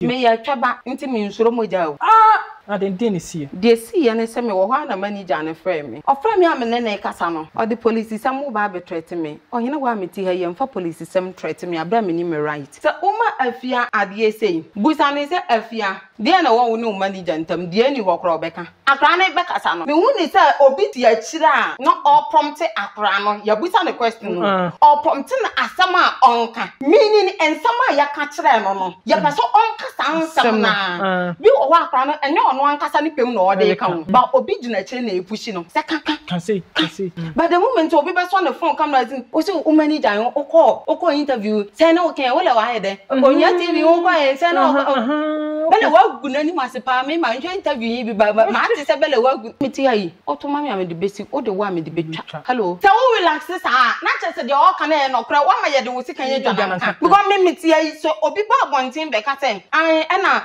Me ya twaba nti me nsoro moja o. Na den den see. De see ya ne se me wo ho na manager ne frɛ me. O frɛ me amene na kasa no. O de police sam wo ba be threat me. O hene wa me ti ha ye mfa police sam threat me abra me ni me right. Se uma afia ade sei. Busa ne se afia. De na wo ne manager ntam de ni ho kro beka. Akra ne bekasa no. Me hu ni se obi ti akira a no o prompt akra no. Ya busa ne question no. O prompt na asama onka. Meaning ensama ya ka kire no no. Ya peso onka sansam na. Bi o wa akra no enye no ankasa ni pem no ode ka ho ba obi gina kire na epushi no se kan say but the moment obi be so on the phone camera in o say o manager o call interview say na o kan wo le wa hede onya tv wo kwa say na bele wa gu na ni masepa me ma nje interview yi bi ba ma ati say bele wa gu meti ayi o to ma me am de basic o de wa me de betwa hello say o relax sa na che say de o kan e no kra wa ma ye de wo sika ye dwa because me meti ayi so obi ba bontin be ka say ai na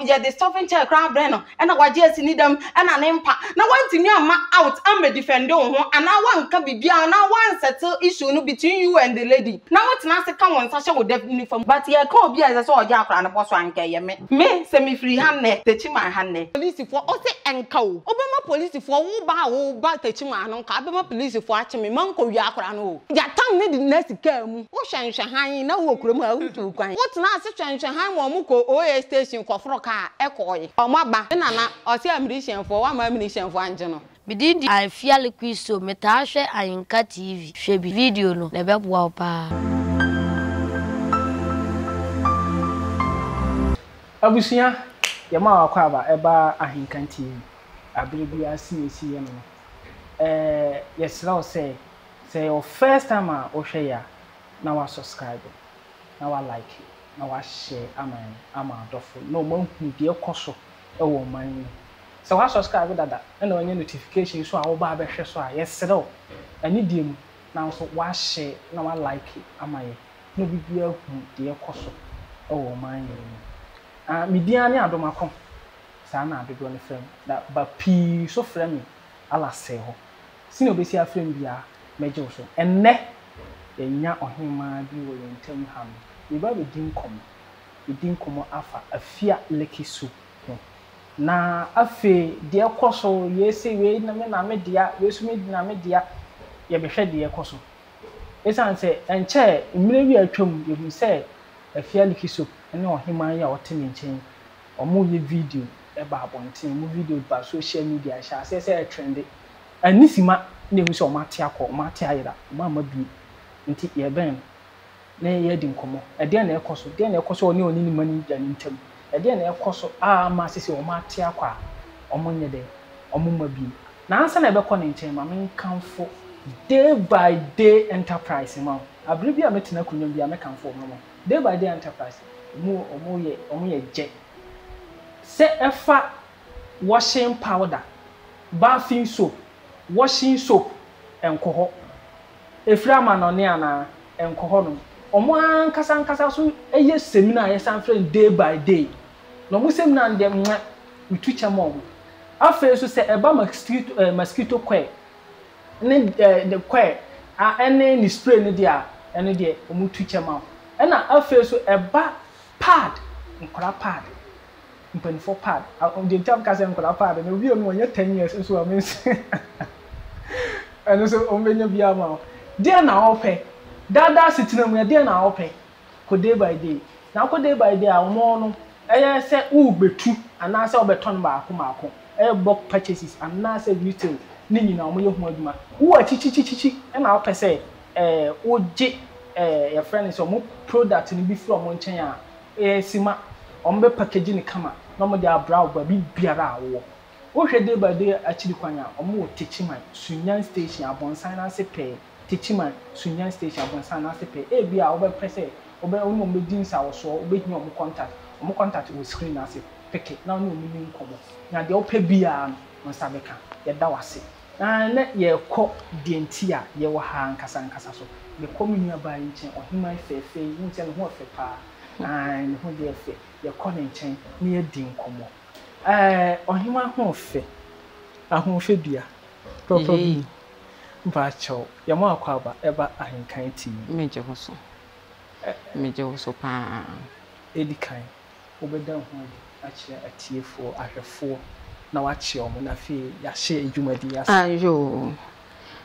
ye the stuffing chair kra brain no na waje asini dem na ne mpa na wantimi ama out am be defend ho ana wanka bibia na wan settle issue no between you and the lady na what na se kan won sa hye wo def uniform but ye ka obi a se oja akra na boso anka ye me se me free hand ne techi my hand ne police for o se enka o obema police for wo ba techi my no ka obema police for ache me man ko wi akra no ya tam ne the next car mu wo hwenhwe han na wo krom ha wutu kwan what na se hwenhwe han mo mu ko OA station ko fro ka ekoye o maba na o se amrishen for wa ma amrishen for anje no bididi I feel quiso meta hwe Ayinka TV hwe bi video no na beboa pa abusia ye ma akwa aba eba Ayinka TV abrebi asiesi ye no yesra o say your first time o hwe ya na wa subscribe na wa like na wa share ama adofo no mo hu de ekoso e wo man so wa subscribe dada na onye notification so a wo ba be hwe so a yesere ani diem na so wa share na wa like ama ye no bibia hu de ekoso e wo man ye media ni adomako sa na adodo ne frem da ba pi so frem ala se ho sine obesi afrem bia meje so enne enya ohima bi wo yentam ham we ba be din komo afa afia lekisu na afi de ekoso yesi we na me na me dia we su me na me dia ye behwe de ekoso esan se enche mmire wi atwam ye hu se afia lekisu ene ohima ya otene nchen omo ye video e ba abonten mo video ba social media sha se trend anisima ne hu se o mate akọ o mate ayira o ma bi nti ye ben na ye di nkomo e de na ekoso oni ni mani ja ntam e de na ekoso ma sisi o mate akọ omo nye de omo ma bi na ansa na e be kọ ne nchen ma men kanfo day by day enterprise ma abrebi a metina kunyo bi a me kanfo mo day by day enterprise omo ye je se efa washing powder bathing soap washing soap enkoho efra manone ana enkoho no omo ankasa so eye seminar ye san friend day by day no mo seminar ndem utucha mo afa so se eba mosquito coil ne the coil ene ni spray ne dia ene de omo tucha ma na afa so eba pad nkora pad mpanifo pad the time ka se nkora pad no bi no onye 10 years so amense eno so ombenya bia ma dia na ope dada sitina mu dia na ope ko day by day na ko day by day awo no eye se u betu ana se obeton ba akoma bulk purchases ana se retail ni nyina omo ye hu aduma wo achichichichi na ope se oje your friend is omo product ni bi from nchen a sima ombe package ni kama na mo dia brow ba bi biara awo wo hwe day by day achiri kwanya omo techiman sunyan station abonsan na se pe techiman sunyan station abonsan na se pe e bia wo be presse wo be onu mo din sa wo so wo be hia omo contact wo screen na se peke na onu mo ni nkomo na de wo pe bia no sabeka ye da wase na ye ko dientia ye wo ha nkasa so be komuni aba nchen ohima fefe nchen no ho fe pa ne ho de fe ye ko ne nchen ne ye di nkomo ohima ho fe ahofe bia properly mbacho ye mo akwa aba eba Ayinka TV meje ho so pa edikan obeda ho akyerɛ atiefo ahwɛfo na wakyerɛ ɔmo na fe ya hyɛ adwumadi asa ayo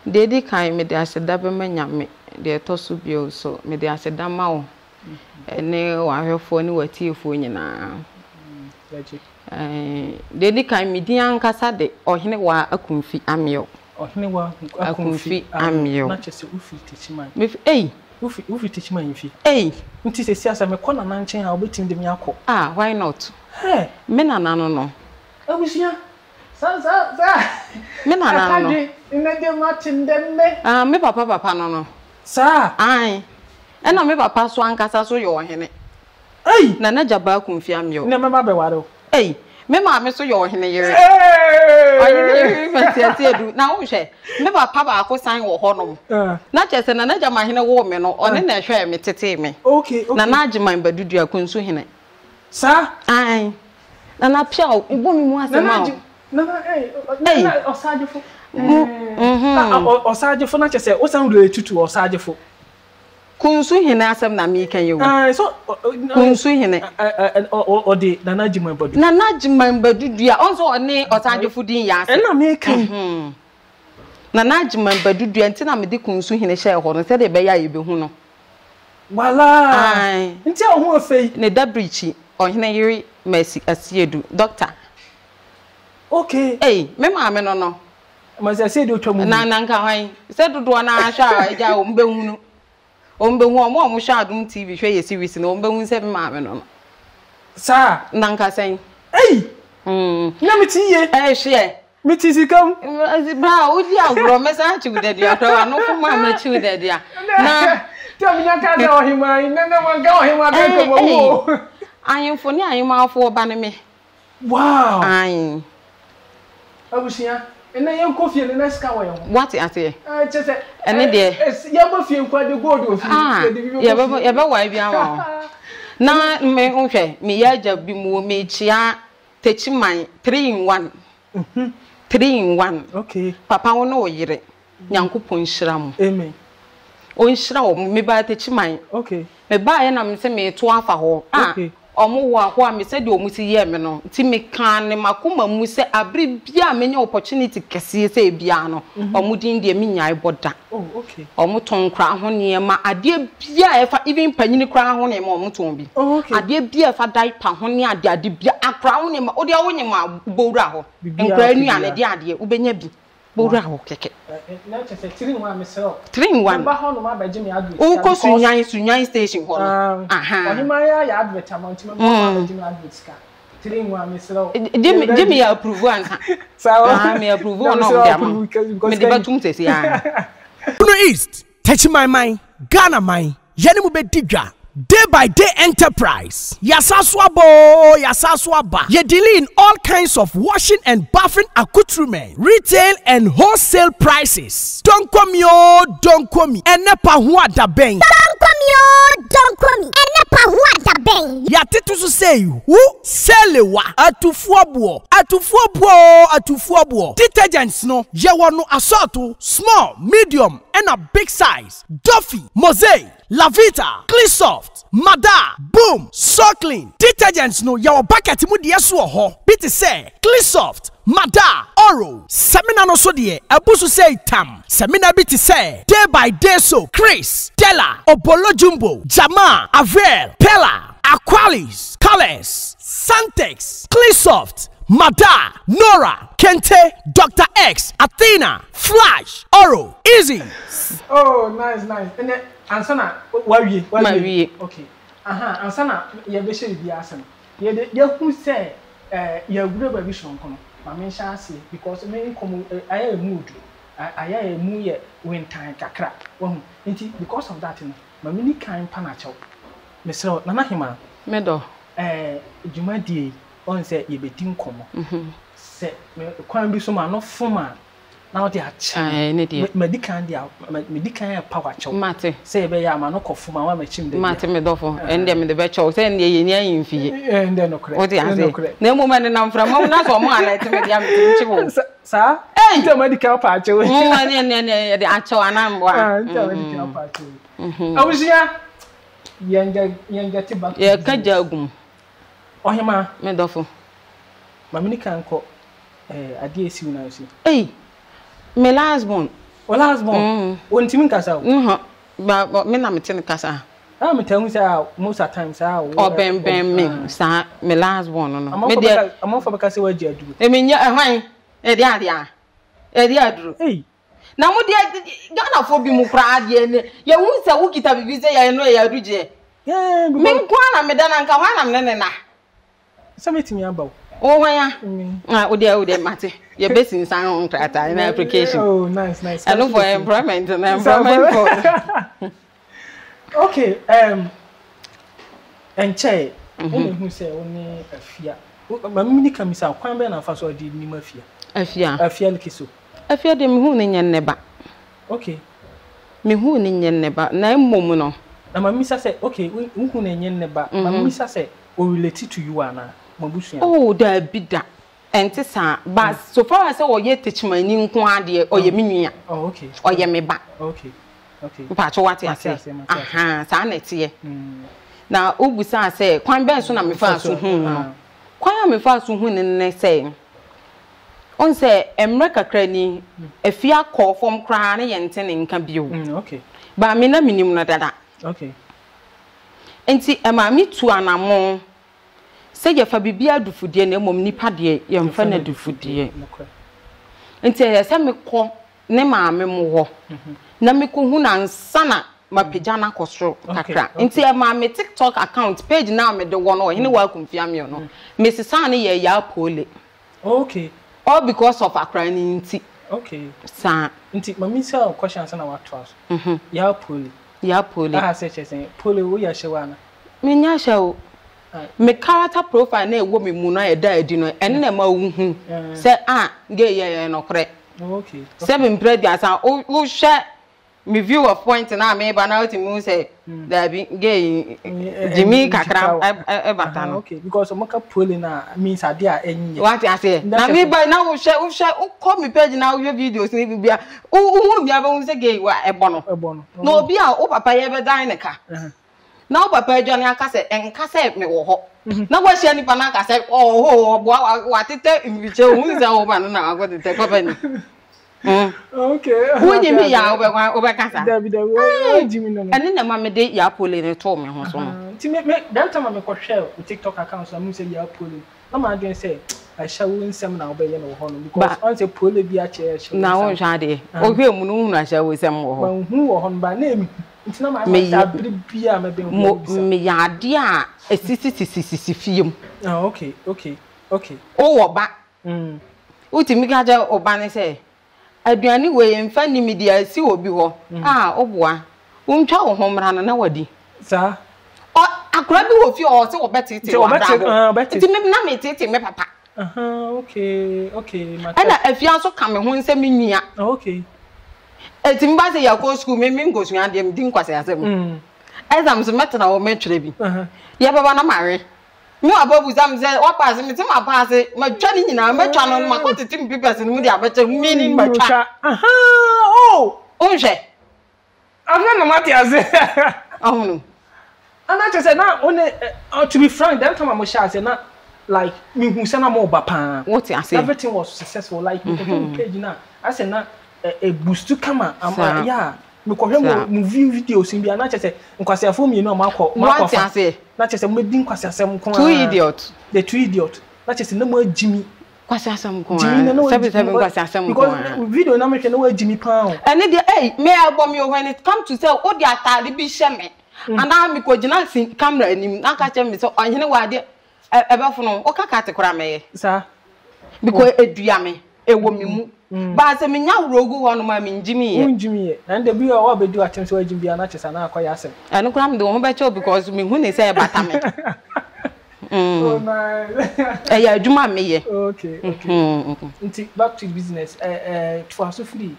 dedi kan me de aseda be manyame de etoso bio so me de aseda ma wo ene wahwefo ne watiefo nyina dedi kan me di ankasa de ohene wa akumfi amyo ohene wa akumfi amyo na kyese ufi tichiman me ufi tichiman ifi nti se siasa me kɔ na nkyɛn a obetim de me akɔ why not me na no abusia sa me na no ina de matin demme me papa no sa ai ena me papa so ankasa so yo ohene na na jaba akumfi amyo ne mama be ware me ma me so yo ohene yere oyene me tiati edu na wo hwe me papa ba ko san wo honom na chese na na jama hene wo me no one na hwe me tete me okay na na agima badudu akunsu hene sa ai na pia ibo mi mu asema na osajefo osajefo na chese o san ru etutu osajefo kunsu hene asem na me kan yewu so kunsu hene odi na agima badudu a onso one osajefo din ya ase na me kan na agima badudu enti na me de kunsu hene hye ho no se de be ya yebehu no wala nti o hu ofei ne dabrichi ohene yiri Mercy Asiedu doctor okay me ma me no Mercy Asiedu twamu na nka hwan se dodo na ahwa eja o mbehunu omo hwa Adum TV hwe ye series na o mbehun se me ma me no sa na nka sen na metiye hwe metisikam bra odi agro mesa chiwudede ato anu fuma me chiwudede na ti obinya ka da ohima nene wanga ohima ka komo ayimfo ni ayimafo ba ne me wow ayin abusia ena yen kofie ne neska wo yen what ate chese ene de ya ba fie kwa de gold ofi ya ba wa bia ma na me nhwe me ya ja bi mu me chia techiman 3 in 1 3 in 1 okay papa wo no yire nyankopon hira mu amen o hira wo me ba techiman okay me ba ye na me se me to afa ho omo wo aho a me se de omu si ye me no ti me kan ne makoma mu se abre bia me nya opportunity kese se bia no omu din de me nyae boda okay omu ton kra ho ne ma ade bia e fa even panyini kra ho ne ma omu ton bi ade bia e fa diaper ho ne ade bia akra ho ne ma odi awo nyima bowura ho nkra nu ane de ade ubenya bi bowura ho keke na chese 3 in 1 me se 3 in 1 ba ho no ma baje me advert o ko sunyan station ho no ohima ya advert amount me ma baje me advert ka 3 in 1 me se Jimmy approve anka sawa me approve no dem me de batum sesi ya Uno East touch my mind Ghana mind yani mu be digwa Day by day enterprise. Yasaswaba. Ye deal in all kinds of washing and bathing accoutrement, retail and wholesale prices. Don't come yo, don't come. Enepa huwa da beng. Don't come yo, don't come. Enepa huwa da beng. Ya titu su say who selewa atufuabuo. Detergents no ye wano assortu small, medium and a big size. Duffy, Mosaic, Lavita, Cleansoft, Mada, Boom, So Clean. Detergents no yaw bucket mu de so ho. Biti say Cleansoft, Mada, Oro. Semina no so de abusu say tam. Semina biti say Day by Day so Chris, Della, Obolo Jumbo, Jama, Avel, Pella, Aqualis, Colors, Santex, Cleansoft, Mada, Nora, Kente, Dr. X, Athena, Flash, Oro, Easy. Oh, nice. And then ansana wawie. Okay. Ansana ye be share bi asem. Ye hu say ye gure ba bi shonko no. Ma me sha ase because me nkom aya mood. Aya mu ye wintan kakra. Wo nti because of that no. Ma me ni kan pa na chew. Me sero na hima. me do Dwumadie on say ye beti nkomo. Se me kwan bi so ma no foma na odi acha medican dia medican power chow mate say be ya ma no kofuma wa ma chim de mate me dofo ende me de be chow say ende ye ni ayimfie ende no kre odi ase na mu me na mfra mo na so mo ala ti me dia me chi wo sa ente medical power chow ne de achow anamwa ente medical power chow awusia yenga ti back ye ka jagum Ohima. Me dofo. Mamini kan ko ade esi una esi. Hey. Me last born. O last born. Wontimi nkasa o. Ba me na me tin kasa. Me tell you say most of times o ben me sa me last born no. Me dey amon for because we agi aduru. E me nya hwan e dey ade a. E dey aduru. Hey. Na mo dey Ghana fo bi mu kra ade ne. Ye hu se wo kita bibi se ye no ye aduje. Yeah, me kwa na me dana nka hwan na me ne na. So metimi aba o. O hwan ya? O dey mate. Ye besin san on trata in application. Oh, nice. I look for employment and employment for. Okay, and che, who say only afia. Mamini kamisa kwan be na fa so di ni mafia. Afia likiso. Afia de me hu ne nyen neba. Okay. Me hu ne nyen neba na mmom no. Na mamisa say okay, hu ne nyen neba. Mamisa say o relate to you ana mabusu. Oh, da bida. Enti sa but so far as o ye techmani nko ade o ye menua. Oh, okay. O ye me ba. Okay. Pa cho what ase. Aha, sa na tie. Na obusa say kwan ben so na me fa so hu no. Kwan me fa so hu ne say. On say emre kakra ni afia call from kra ne yente ne nka bio. Okay. Ba me na minim na dada. Okay. Enti ema mi tu anamo. Se ye fa bibia dufudie na mom nipa de ye mfa na dufudie. Enti ye se me kɔ ne maame mo ho. Na me ko hu na nsa na mapagya na kɔsoro kakra. Enti e maame TikTok account page na me de wo no hene wa kumfia me no. Me sesa ne ye ya pole. Okay. All because of akra ni nti. Okay. Sa nti mami say question na wa trust. Ya pole. Ya pole. Ah say say pole wo ya hyewa na. Me nya hyewo. Me character profile na ewo me mu na e da adi no ene na ma wu hu se ge ye no kre. Okay. Se me mpre asa wo hye me view of point na me ba na oti mu say da bi ge Jimmy kakra e bata no. Okay, because omaka pole na means ade a enye. What I say? Na me ba na wo hye call me page na wo videos ni bibia. Wo bia ba wo say ge wa e bono. No obi a wo papa ye be dan ne ka. Na o papa adwane aka se enka se me wo ho na wa hia nipa na aka se wa tete mbiche hu se wo ba no na wa tete papa ni okay wo ni mi ya o be kasa David wo jimi no ene na ma me de ya pole ne to me ho so no ti me that time me ko share TikTok account so me say ya pole na ma adwen say I shall win some now be ye no ho no because on say pole bi a che na wo hwa de o hwe mu no hu na sha wo sem wo ho hu wo ho ba na emi ntina ma bia me be me ya de a esisi fiem okay o wo ba utimi ga ja oba ne say aduane we mfa ni media si obi ho oboa untwa wo ho mra na wadi sa akura bi wo fi o se wo betete wa da ti me na me tete me papa okay ana afia so ka me ho nse me nua okay eti mba se ya ko school me go sua de din kwase asem exams metna wo metwere bi ya baba na mare mu ababu zam ze wa pass me ti ma pass ma twa ni nyina ma twa no ma ko tete papers ni mu de abeche meaning ma twa onje ana na mati aze ahunu ana che say na one to be frank that time I say na like me hu say na mo ba pa what I say everything was successful like me page na I say na a boost to come yeah me ko hwe mo view videos in bia na che say nkwase afo mi no ma ko what I say na che say mo di nkwase asem ko two idiot na che say na mo ajimi kwase asem ko seven kwase asem ko because video na me hwe na wa ajimi pa and the me album me when it come to say o di atade bi hye me and na me ko gina camera anim na ka che me so onhene wa de ebe fono o kaka te kora me sa because edua me ewo me mu ba se me nya rogu ho no ma me njimi ye njimi ye na nda bi wa bedu atem so ajimi bia na chesa na akoya asem anu kora me de ho be che because me hu ne say bata me oh nice ya aduma me ye okay nti back to the business to aso free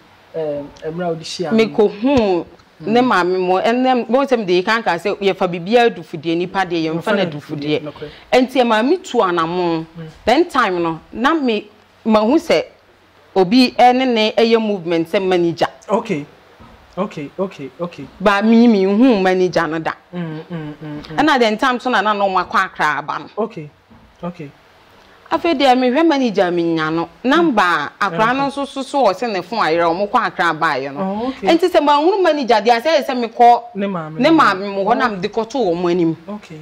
emra odishia me ko hu ne maame mo enem mo sem de kan ka se ye fa bibia dufudie nipa de ye mfa na dufudie enti maame tu anamo then time no na me mahu se obi ene ne eye movement se manager okay ba mi hu manager no da and at the time so na no makwa akra aba no okay Okay. Afi de me hwe manager me nya no number akra no so o se ne fon ayere o mo kwa akra baaye no enti se ma hunu manager de ase se me ko ne ma me ho na me de ko to o mo anim okay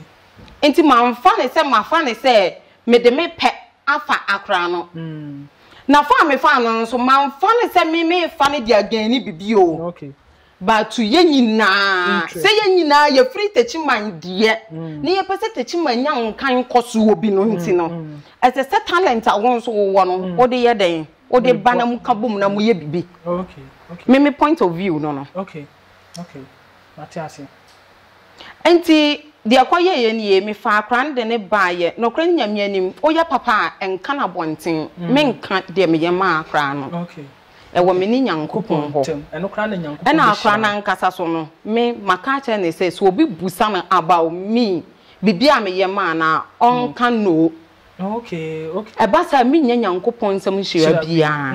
enti ma mfa ne se ma fa ne se me de me pe afa akra no na fa me fa no so ma mfa ne se me fa ne de agan ni bibi o okay but to ye nyina se ye nyina ye free techiman de ne ye pese techiman nya nkan koso obi no nti no as a talent a won so wo no o de ye den o de bana mu kabom na mu ye bibi okay me point of view no okay Matiasi enti de akoye ye ne ye me fa akran de ne baaye no kran nyame anim o ye papa enka na bonten me nka de me ye ma akra no okay ewo me ni nyankopon ho eno kra na nyankopon ena akra na nkasa so no me maka che ne say so obi busa na about me bibia me ye ma na on kan no okay eba sa me nya nyankopon nsam hira bia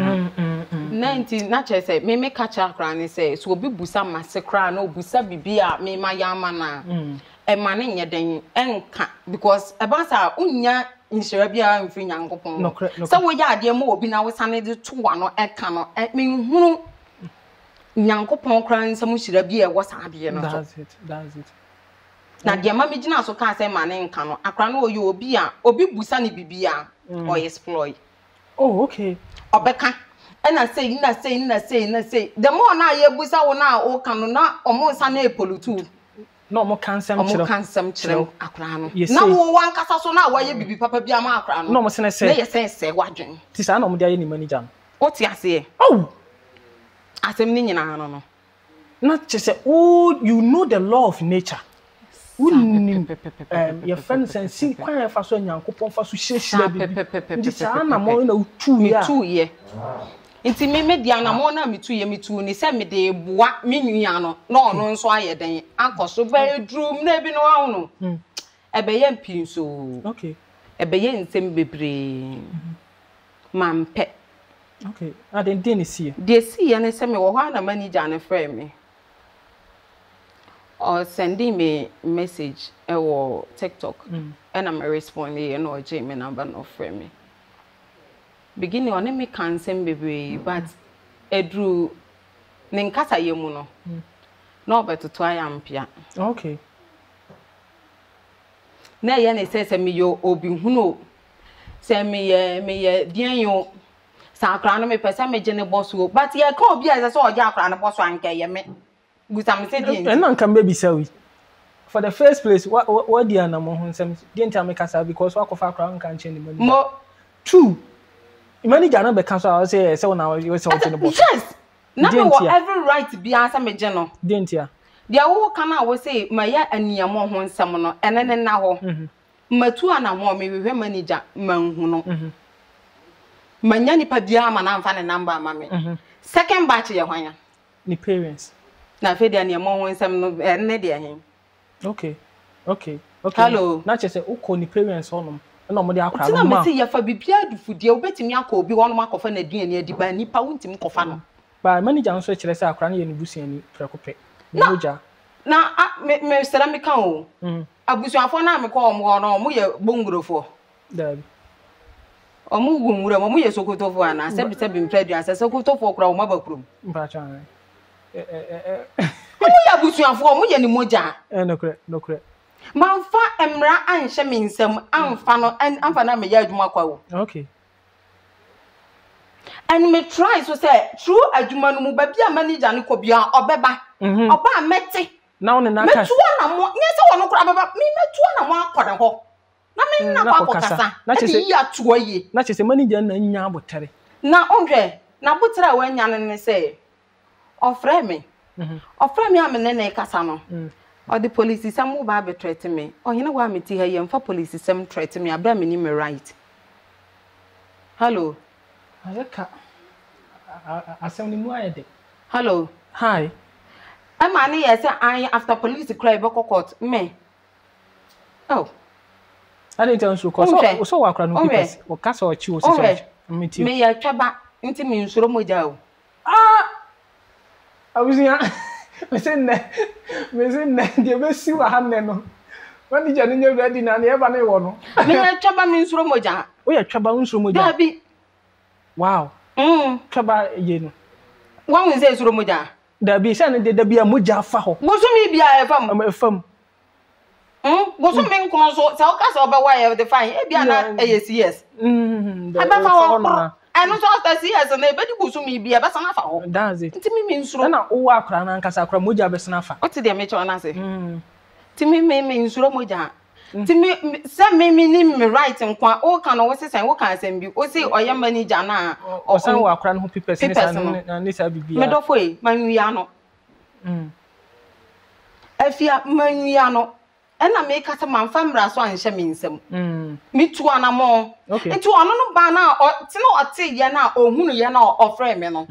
na nti na che say me ka cha akra ne say so obi busa mase kra na obusa bibia me ma ya ma na e ma ne nye den enka because eba sa unya inshira bia mfi nyankopon so wo ya ade mo obi na wo sane de to wa no eka no me hunu nyankopon kra nsam hira bia wo sa ade no that's it na de ma me gina so ka say ma ne nka no akra no oyo obi a obi busa ne bibia o exploit okay obeka na say the more na ye busa wo na o kan no na omo nsa na epolutu no mo kansem chiro akra no na wo wan kasa so na wa ye bibi papa bia ma akra no no mo sene say na ye sense wadwen ti sa na mo dia ye ni manager o ti ase asem ni nyina no na chese you know the law of nature your friend sense kwan ya fa so nyankopon fa so hyehyira bibi ndi sa na mo na utu ye nti me dia na mo na metu ni se me de boa me nwia no na ono nso ayeden akoso ba drum na bi no awo no ebe ye mpinso okay ebe ye nsem bebre mampe okay aden dey ni see de see ya ne se me wo ho na manager na frame me or sending me message or TikTok and I'm responding and or Jamie number no frame me beginning on me cancel baby but edru ninkasa yemu no no beto to ayampia okay na ye ne say me yo obi hunu say me ye dian yo sa akra no me pesa me gene boss wo but ye ka obi as say oja akra no boss anka ye me gusam say dian and kan baby say for the first place what dia na mo hunsem dian ta me kasa because wa kofa akra nka nche ni money mo true manager na be cancel I say na we say what boss yes na me wo every right be answer me je no dentia dia wo kana wo say maya aniamo ho nsem no enene na ho matu ana mo me hwe manager manhu no manya nipa bia ma na mfa ne number ma me second batch ye hwanya ni parents na fe dia aniamo ho nsem no enne dia hen okay hello na che say uko ni parents honum na mo de akra no ma ti ya fa bibia dufudie obetimi akọ obi wono akọfa na aduane adiba nipa wontim kọfa no ba manager nso kire say akra na ye ni busuani prekope moja na me ceramika o abusuafo na me ko omo no mo ye bongurofo dabi omo gumura mo ye sokotofo ana se bi mpredua se sokotofo kura o mabakrum mpacha mo ye abusuafo mo ye ni moja no kure manfa emra anhye me nsam amfa no amfa na me ya adwuma kwa wo okay and me try so say true adwuma no mu ba bia manager no ko bia obeba oba meti na one na ka metu na mo nyese wono kura baba me metu na mo akoda ho na me na kwa kokasa na che yi atuo yi na che se manager na nya abotere na onhwe na abotere wa nya ne say ofre me amene na kasa no or the police some move ba threat me oh you know why me ti here for police some threat me abra me ni me right hello ayeka asem ni mu ayede hello hi am ani yes I after police cry be court me oh I didn't tell you cause so wakra no papers o kasa o chi o se me ya twaba nti me nsoro moja o abusia me say ne de be si wa ha ne no manager ni nye ready na na eba na ewo no me twaba me nsuro moja wo ye twaba nsuro moja dabi wow twaba ye no wan nze nsuro moja dabi sha ne de bia moja fa ho bosumi bia efam efam bosumi nkono so se o ka se oba wa ye the fine e bia na yes aba fa ho eno so after CS na ebedi bosumi bia be sana fa ho that's it nti mi nsuro na wo akra na nkasa akra moja be sana fa o ti de me cho na se ti mi nsuro moja ti mi se mi ni me right nkwa o kan o sesan wo kan asem bi o si oye manager na o san wo akra no ho people na ni sa bibia me do foi manwia no afia manwia no ena me ka se manfa mra so anhye me nsem mi tu anamo nti ono no ba na ti no ote ye na ohunu ye na ofre me no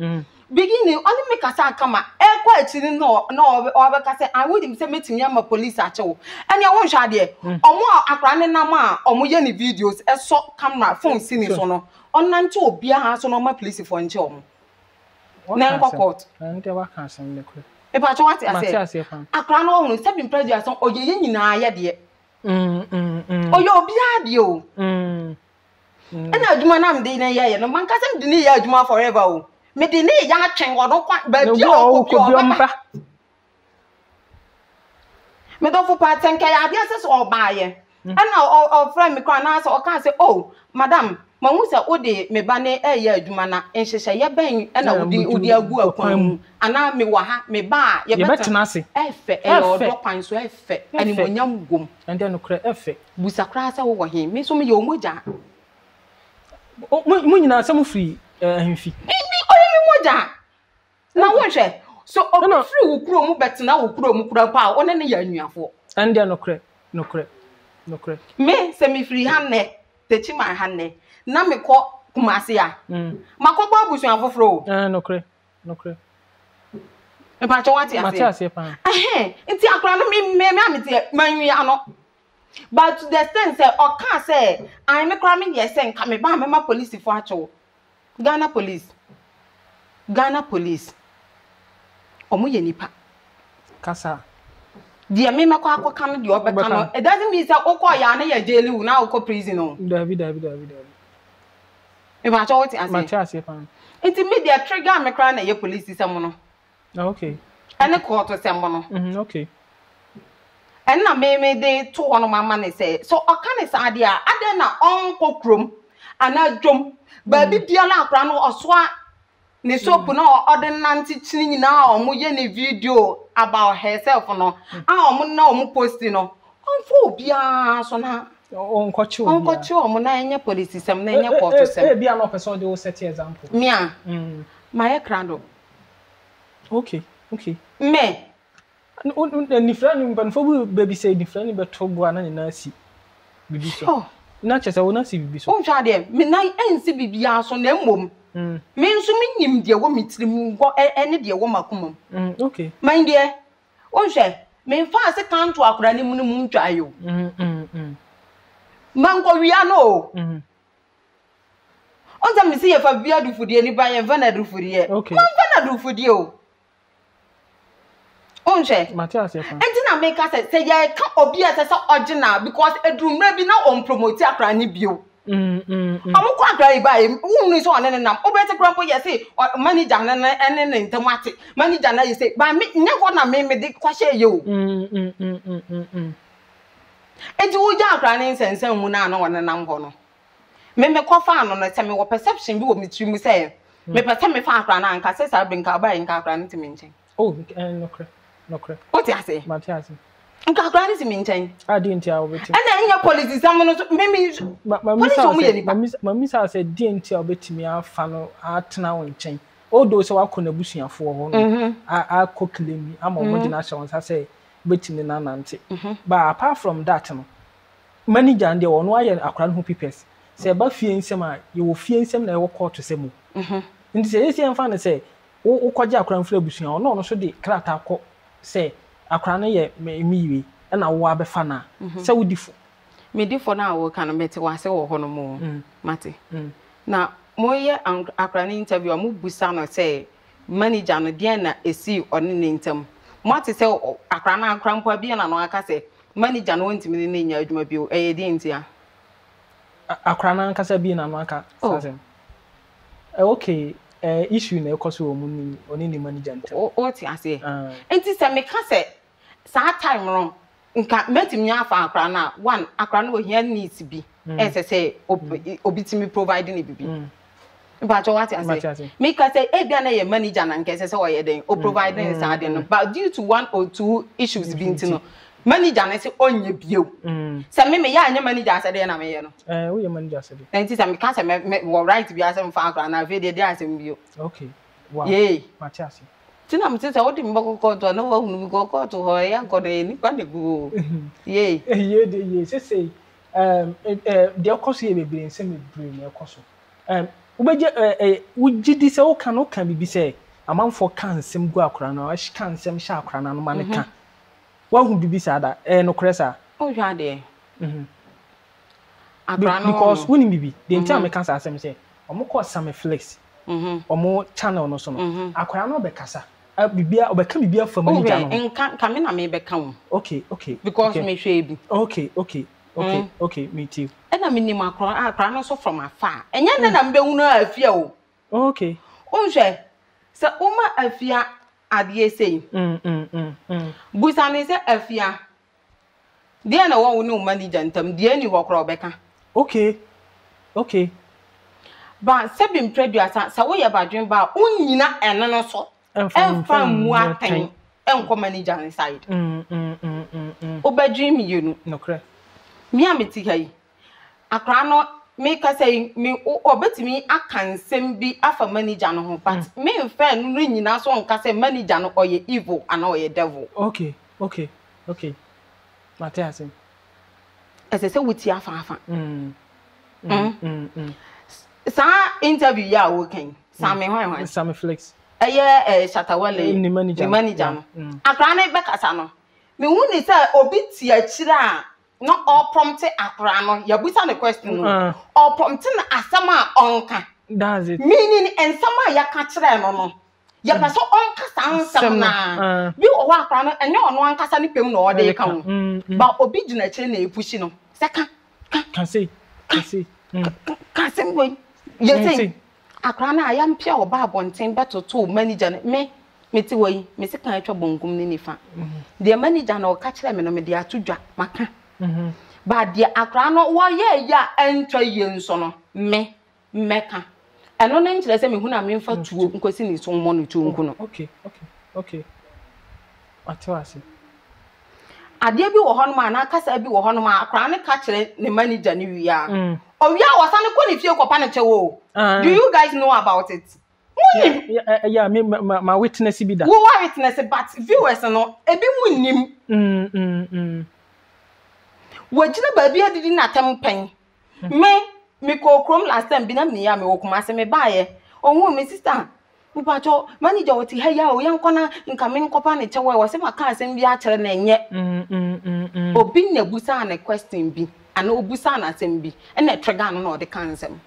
beginning only make us kama e kwa achiri no be ka say I would say meeting ya ma police achewo and ya won hwa de omo akra ne nam a omo ye ni videos e so camera phone sini so no onante obi ha so no ma police for nche omo na nko court nte wa kan san ne kure e pa cho what I say akra no ohun se bin prejudice so oye ye nyina ye de oye obi a de o na adwuma na mde na ye no man ka se mde ni ye adwuma forever o me de ne ya twen wodo kwa ba bi o ko bi omba me do fu pa tenke ya dia se so obaaye ana o friend me kwa na so o kan say oh madam ma hu se o de me ba ne ya adwuma na enhyehyɛ ye ban ana odi agu akwan mu ana me wa ha me ba ye betena ase efe e odo kwan so efe ani monyam gom ande no kra efe busakra se wo he me so me ye omogya mu nyina asem free ahemfi moja na wonhwe so obi free wo kuro mu betena wo kuro mu kura pa one ne ya anuafo ande no kre me se me free hanne techi my hanne na me ko kumase a makọ ba busu afoforo no kre e pa cho wati ase Matias pa nti akra no me amete manwi ano but to the extent say o kan say I me kra me yes nka me ba me ma police fo acho Ghana police omo ye nipa kasa dia me makọ akọka no de obeka no it doesn't mean say okọ ya na ya jail wu na okọ prison no David e ba cho what ase Matias pa nti media trigger me kra na ye police sem no okay ene court sem no okay and na me de to hono mama ne say so okane sa ade a ade na onko krom ana dwom ba bi bia na akra no osoa ne soap na ordinance chini nyina omo ye ne video about herself no omo na omo post no onfo bia so na onkochi omo na enye police sem na enye court sem bia no person dey set example me a my crando okay me ni friend ban fo baby say ni friend be to bo ana na si bibi so na chese wo na si bibi so o twa de me na ensi bibia so na mmom me nso menyim de wo mitrim go ene de wo makomam okay mind de o hwe me fa se kanto akora ni mu ntwa yo man ko wia no on ta me se ye fa bia du fudie ni ba ye va na du fudie man va na du fudie o on hwe Matias pa enti na me ka se ye ka obi ase se original because edumra bi na on promote akora ni bio amu kwa akra ba e wunu so one nam obete kra mpo ye se manager na ene ntamate manager na ye se ba me nya ho na me de kwahye ye o enti wo ja akra ne nsensen mu na one nam ho no me kofa no no se me wo perception bi wo me trimu se me pese me fa akra na nka se sa brinka ba nka akra ne timi nchen no kre o ti ase Matias nka akra ne timi nchen adi nti a obeti ena nya police sam no mami sa se di nti a obetimi afa no atena won nchen odo se wakọ na busuafo ho no a koklemi ama mo di na hye won sa se betimi na nante but apart from that no manager and wono aye akra no pipes se ba fie nsem a ye wo fie nsem na ye wo court se mu nti se yesi enfa ne se wo kwaje akra mfra busua ono no so de krata akọ se akra no ye miwe na wo abefa na se wodifo medifo na wo kan meti wase wo ho no mo mate na moye akra ni interview amu busa no se manager no de na esi oni ne ntam mate se akra na akra mpa bi na no aka se manager no ntimi ne nya adwuma bio e yedi ntia akra na nkasa bi na no aka sasem okay issue na ekoso wo mu oni ni manager ntam o ti ase enti se me ka se sa time wrong nka metimi afa akra na one akra na ohia needs bi se obitimi providing bibi but what I say me ka say e bia na ye manager na nke se o ye den o providing sa den no but due to one or two issues bi ntino manager na say onye bio se me ya anya manager se den na me ye no wo ye manager se den enti se me ka say me right bi asem fa akra na ve de asem bio okay wow yeah matiasi tina mtse se odi mboko koto na wa hunu ko koto ho ya ko de ni kwa de go yeah ye say de okoso ye bebre nse me bebre na okoso ubeje ugidi se o kan bibi se amanfo kan nsem gu akora na a kan nsem sha akora na no ma ne kan wa hu bibi sa da no kresa o hwa de akora no because woni bibi de ntia me kan sa asem se omo ko Sam Flex omo channel no so no akora no be kasa bibia obeka bibia fa manager no nka ka me na me be kan okay because me hwe bi okay me too na minimum akra no so from afar enya na mbe hunu afia o okay unhwe se uma afia ade sei busane se afia de na wo no manager ntam de ani hokro obeka okay ba se bi mpreduasa sa wo ye badwen ba unyina ene no so emfa mu aten enko manager inside obadwen mi yenu no kre mi ameti kai akra no me ka say me obetimi akansem bi afa manager no ho but me fa no nyina so nka say manager no oye evil and oye devil okay Matias ese se wuti afa sa interview ya wo kan Sam hwan Sam Flex eye Shatawale ni manager no akra no be kasa no me hu ni say obi ti akira no all prompted akra no ya busa the question no all prompting asama onka that's it meaning and sama ya ka kire no ya paso onka sansam na bi o wa akra no enye ono ankasa ni pem no o de ka ba obi gina kire na epushi no se can say boy you say akra na ya mpia oba abonten beto to manager me ti woyi me se kan atwa bongum ni nifa de manager na o ka kire me no me de atodwa maka ba de akra no wo ye ya entwa ye nso no meka eno na nkyere se me hu na me mfa tuo nkosi ni so mo no tuo nku no okay atwase ade bi wo hono ma na akasa bi wo hono ma akra ne ka kire ne manager ni wi ya o wi a wasane ko ne fie kopa ne chewo do you guys know about it yeah me my witness bi da wo witness but viewers no ebi munnim wajina baby adidi na tempen me ko krom last time bi na me ya me wokuma se me baaye ohun me sister me pacho manager woti ha ya o yankona nka me nkopa ne chewe wo se maka asem bi a kire na enye obi na busa na question bi ana obusa na asem bi na trigger no na o de kansem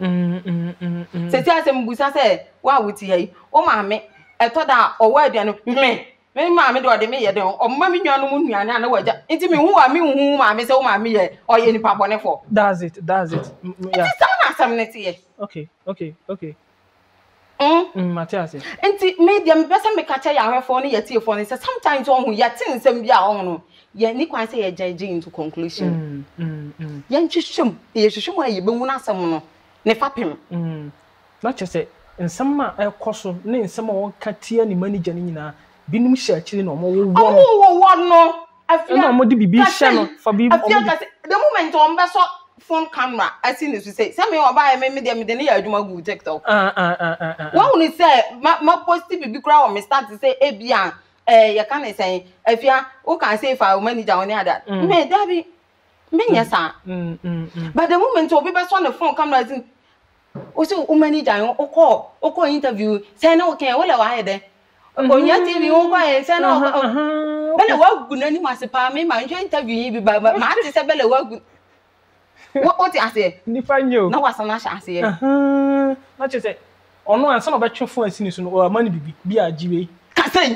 se ti asem busa se wa woti ha yi o ma me etoda o wa aduane me ma me do de me ye de o ma me nwa no mu nuane ana waja enti me hu wa me hu ma me se o ma me ye o ye nipa bone for that's it yeah it's sound asem ye okay Matias enti media me pesa me kacha ya hwefo no ye tiefo no say sometimes o hu ye tin nsem bia o no ye ni kwan say ye judge into conclusion ye ntwehwem ye hwehwem aye be hu na asem no ne fapem na chese nsem ma ekoso ne nsem a won katia ni manager ni nyina binum hye akiri na wo no afia na mo de bibi hye no for bi afia ka the moment on be so phone camera as in to say me oba me de ne ya adwuma gu TikTok wo ni say ma post bibi kura o me start to say ebia ya kan say afia o kan say fa manager on ada me dabi me nyesa but the moment obi be so on the phone camera as in o say o manager o call interview say na o kan wo le wa he Onya TV won kwa en se na bele wagu na ni masepa me ma nje interview yi bi ba ma ati se bele wagu wo ti ase ni fanyo na wasana sha ase ye na che se ono ansa na obetwe fo asini so no o amani bibi bi ajiwe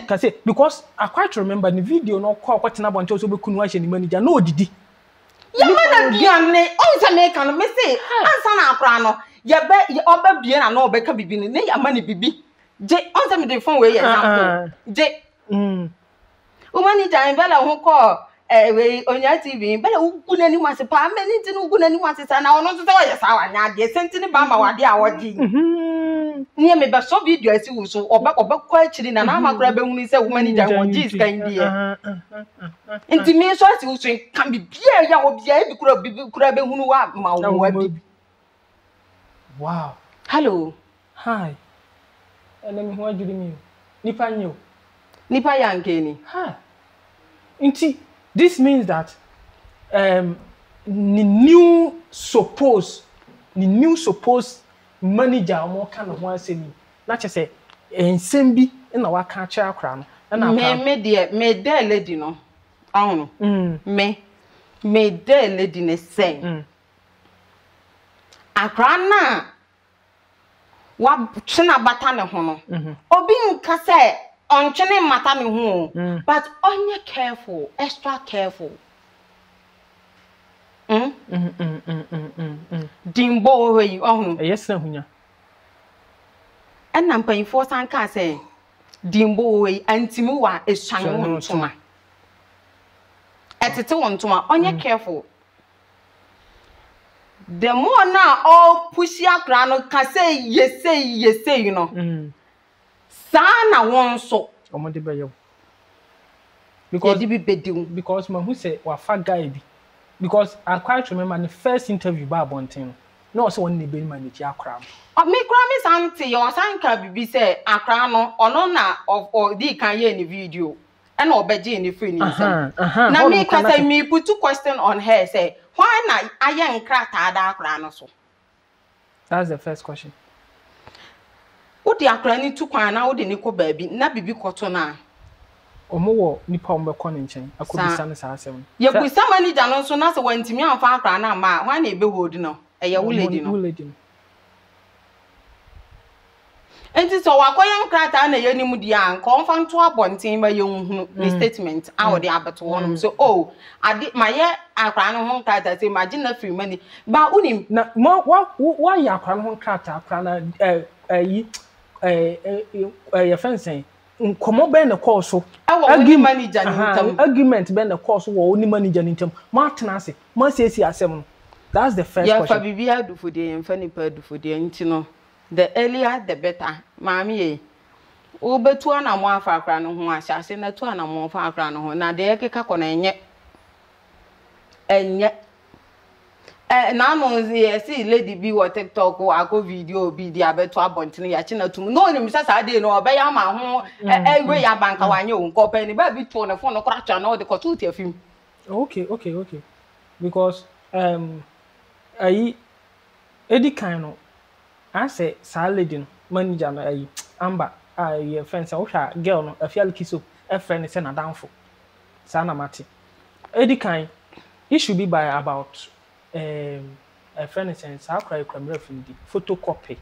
Kase because I quite remember the video no call kwatena bonche so be kunu ahye ni manager no odidi. Ya mana biane on se me kan me say ansa na akra no ye be oba bie na no obeka bibi ne ya mani bibi je on se me dey phone we example je o manager en bela ho call we onya TV bela ugu nani wase pa me ni tin ugu nani wase sa na ono so say we sa wa nya de sentini ba ma wade a wodi ni me be so video asi wo so oba kwa akiri na na makura be hunu say wo manager won jis kan die nti me so asi wo so kan bi bia ya wo bia bi kura be hunu wa ma wo bi. Wow. Hello. Hi. Me ho adwiri mi. Nipa nyo. Nipa yankeni. Ha. Nti this means that the new suppose manager mo kan ho asemi na che say ensem bi na wa ka kira akra no na me de lady no ahunu me de lady ne say akra na wa twena bata ne ho no obi nka say onchene mata ne ho but onye careful extra careful Dimbo we yes na hunya enna mpanifo sanka say dimbo we antimi wa eswan wontoma etete wontoma onye careful the more na all push akra no ka say yes you know sana won so omode beyo because man who say wa fa guy bi because I quite remember the first interview ba bonten no so one be manage akra me kra me santi yo sanka bibi say akra no ono na of di kan ye ni video and obeje ni free ni say na me ka say me put two question on her say why na aye nkrata da akra no so. That's the first question. Odi akra ni tu kwan na odi ni ko baabi na bibi koto na omowo nipa ombekọ ne nchen akobisa ne saa asem ye busa manager no so na se wantimi amfa akra na ma hwa na ebe hold no eye wuledi no enti so wakoya nkrata na ye ni mu dia an konfa nto abonten ba ye nhunu ni statement a wo de abeto wonum so oh ade maye akra no ho nkrata say imagine na free money ba unim na wa ya akra no ho nkrata akra na ye fansen nkomo be na call so argument be na call so wo oni manager nintem ma tena ase ma sesi asem no that's the first question ya fa bibia du fodie emfa ni pa du fodie nti no the earlier the better maami ye o betu ana mo afa akra no ho ahyase na tu ana mo afa akra no ho na de ekeka ko na enye na no see lady bi wo TikTok o ako video bi dia beto abontene ya chi na tum no ni misa sa dey no obeya ma ho we ya banka wanye o nko pe ni ba bi to ne phone kra twa na o de ko to afim. Okay because ayi edi kan no I say sa lady no manager no ayi amba ayi friend say wo hwa girl no afial kiso e friend say na danfo sa na mate edi kan it should be by about a friend is saying sa cry camera from the photocopy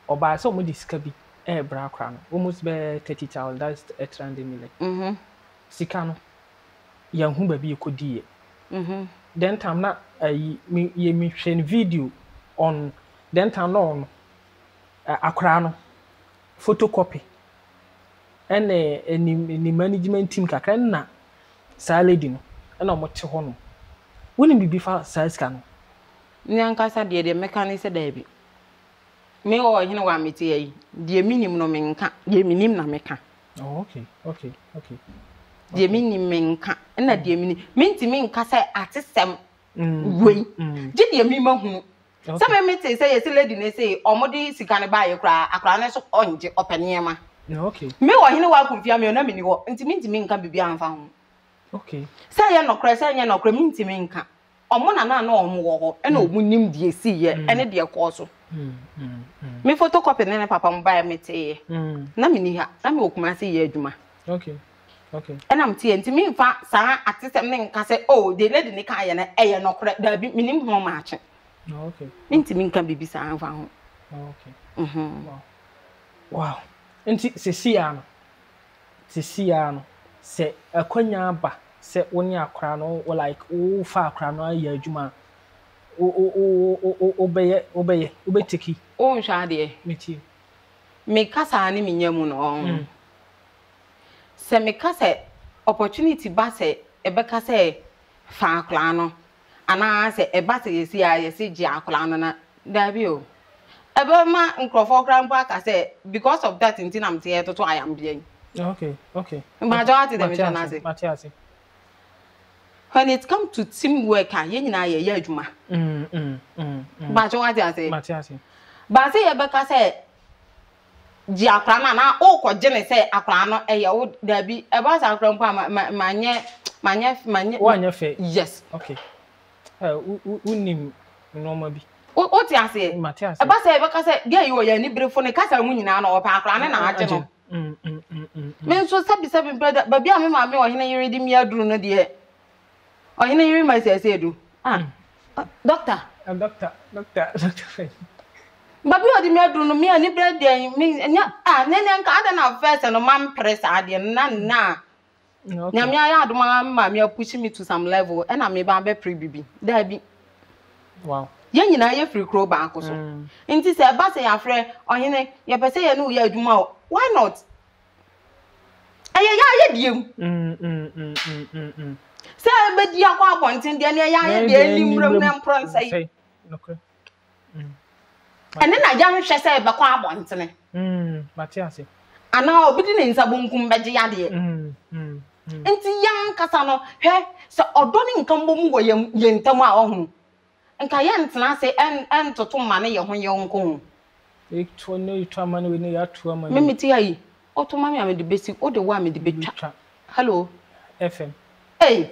oba so mo diska bi bra kra no almost be 30,000 that's 800 million sika no ya hu ba bi ekodi then time na me hwe video on then time no akra no photocopy and ni management team kakra na sa lady no na mo te ho no woni bibi fa size kan ni ankasa de mechanic da bi me o hene wa meti yi de minim no menka de minim na meka okay de minim menka na de minim minti menka sai atesem wei je de mi mahunu sa me meti sai yesi lady ne sai omodi sika ne ba ye kra akra ne so onje openiema okay me o hene wa konfia me na meni wo minti menka bibi anfa ho. Okay. Say ya no kra say ya no kra mintimi nka. Omo na na omo wo ho e na omu nim die si ye ene de ko so. Me photocopy ne papa mba mete ye. Na me ni ha na me okuma se ye adwuma. Okay. E na mte ntimi mfa sa atesem ne nka say oh the lady ne ka ye na e ye no kra da bi minim ho ma ache. Okay. Mintimi nka bibi sa anfa ho. Okay. Wow. Enti se si ya no sisi ya no se akwanya ba se woni akra no like wo fa akra no ya adwuma obetiki o nhwa de meti me kasa ni menyamu no se me kasa opportunity ba se ebe kasa fa akra no ana se eba se yesi ya yesi ji akra no na dabi o ebe ma nkrofo kra mpa kasa because of that ntin am tie to I am bien. Okay. Majority them is Matiasi. When it comes to teamwork, you know, ye adwuma. Majority I say. Matiasi. But say Rebecca say, "Ji akra na o ko je say akra no e ye wo da bi e ba sa akra mpa manye Wanya fe. Yes. Okay. Unim normal bi. O ti ase. Matiasi. E ba say Rebecca say, "Ge you ye ni brefo ne kasa mu nyina na o pa akra na age no." Me so sabi brother baby a me ma me o hene yiri di mi aduru no de o hene yiri ma say edu doctor baby o di mi aduru no me ani brother me nya nene nka ada na first no man press ade na nya me aya aduma ma me push me to some level and me ba be pre bibi da bi wow ye nyina ye free crow ba akoso nti se ba se ya frɛ o hene ye pese ye no ye aduma why not ya diem say be dia kwa abonten de na ya de nimrem na mpron say okay ene na ja hwehwe say be kwa abonten Matiasi ana obidi ne nsa bonkum beje ya de enti yan kasa no hwe se odo ne nkan bom wo ye ntam a ohun nka ye ntena se en toto ma ne ye ho ye nko to no itwa ma ne we ne ya to ma me meti ayi otoma me am de besi o de wa me de betwa hello FM hey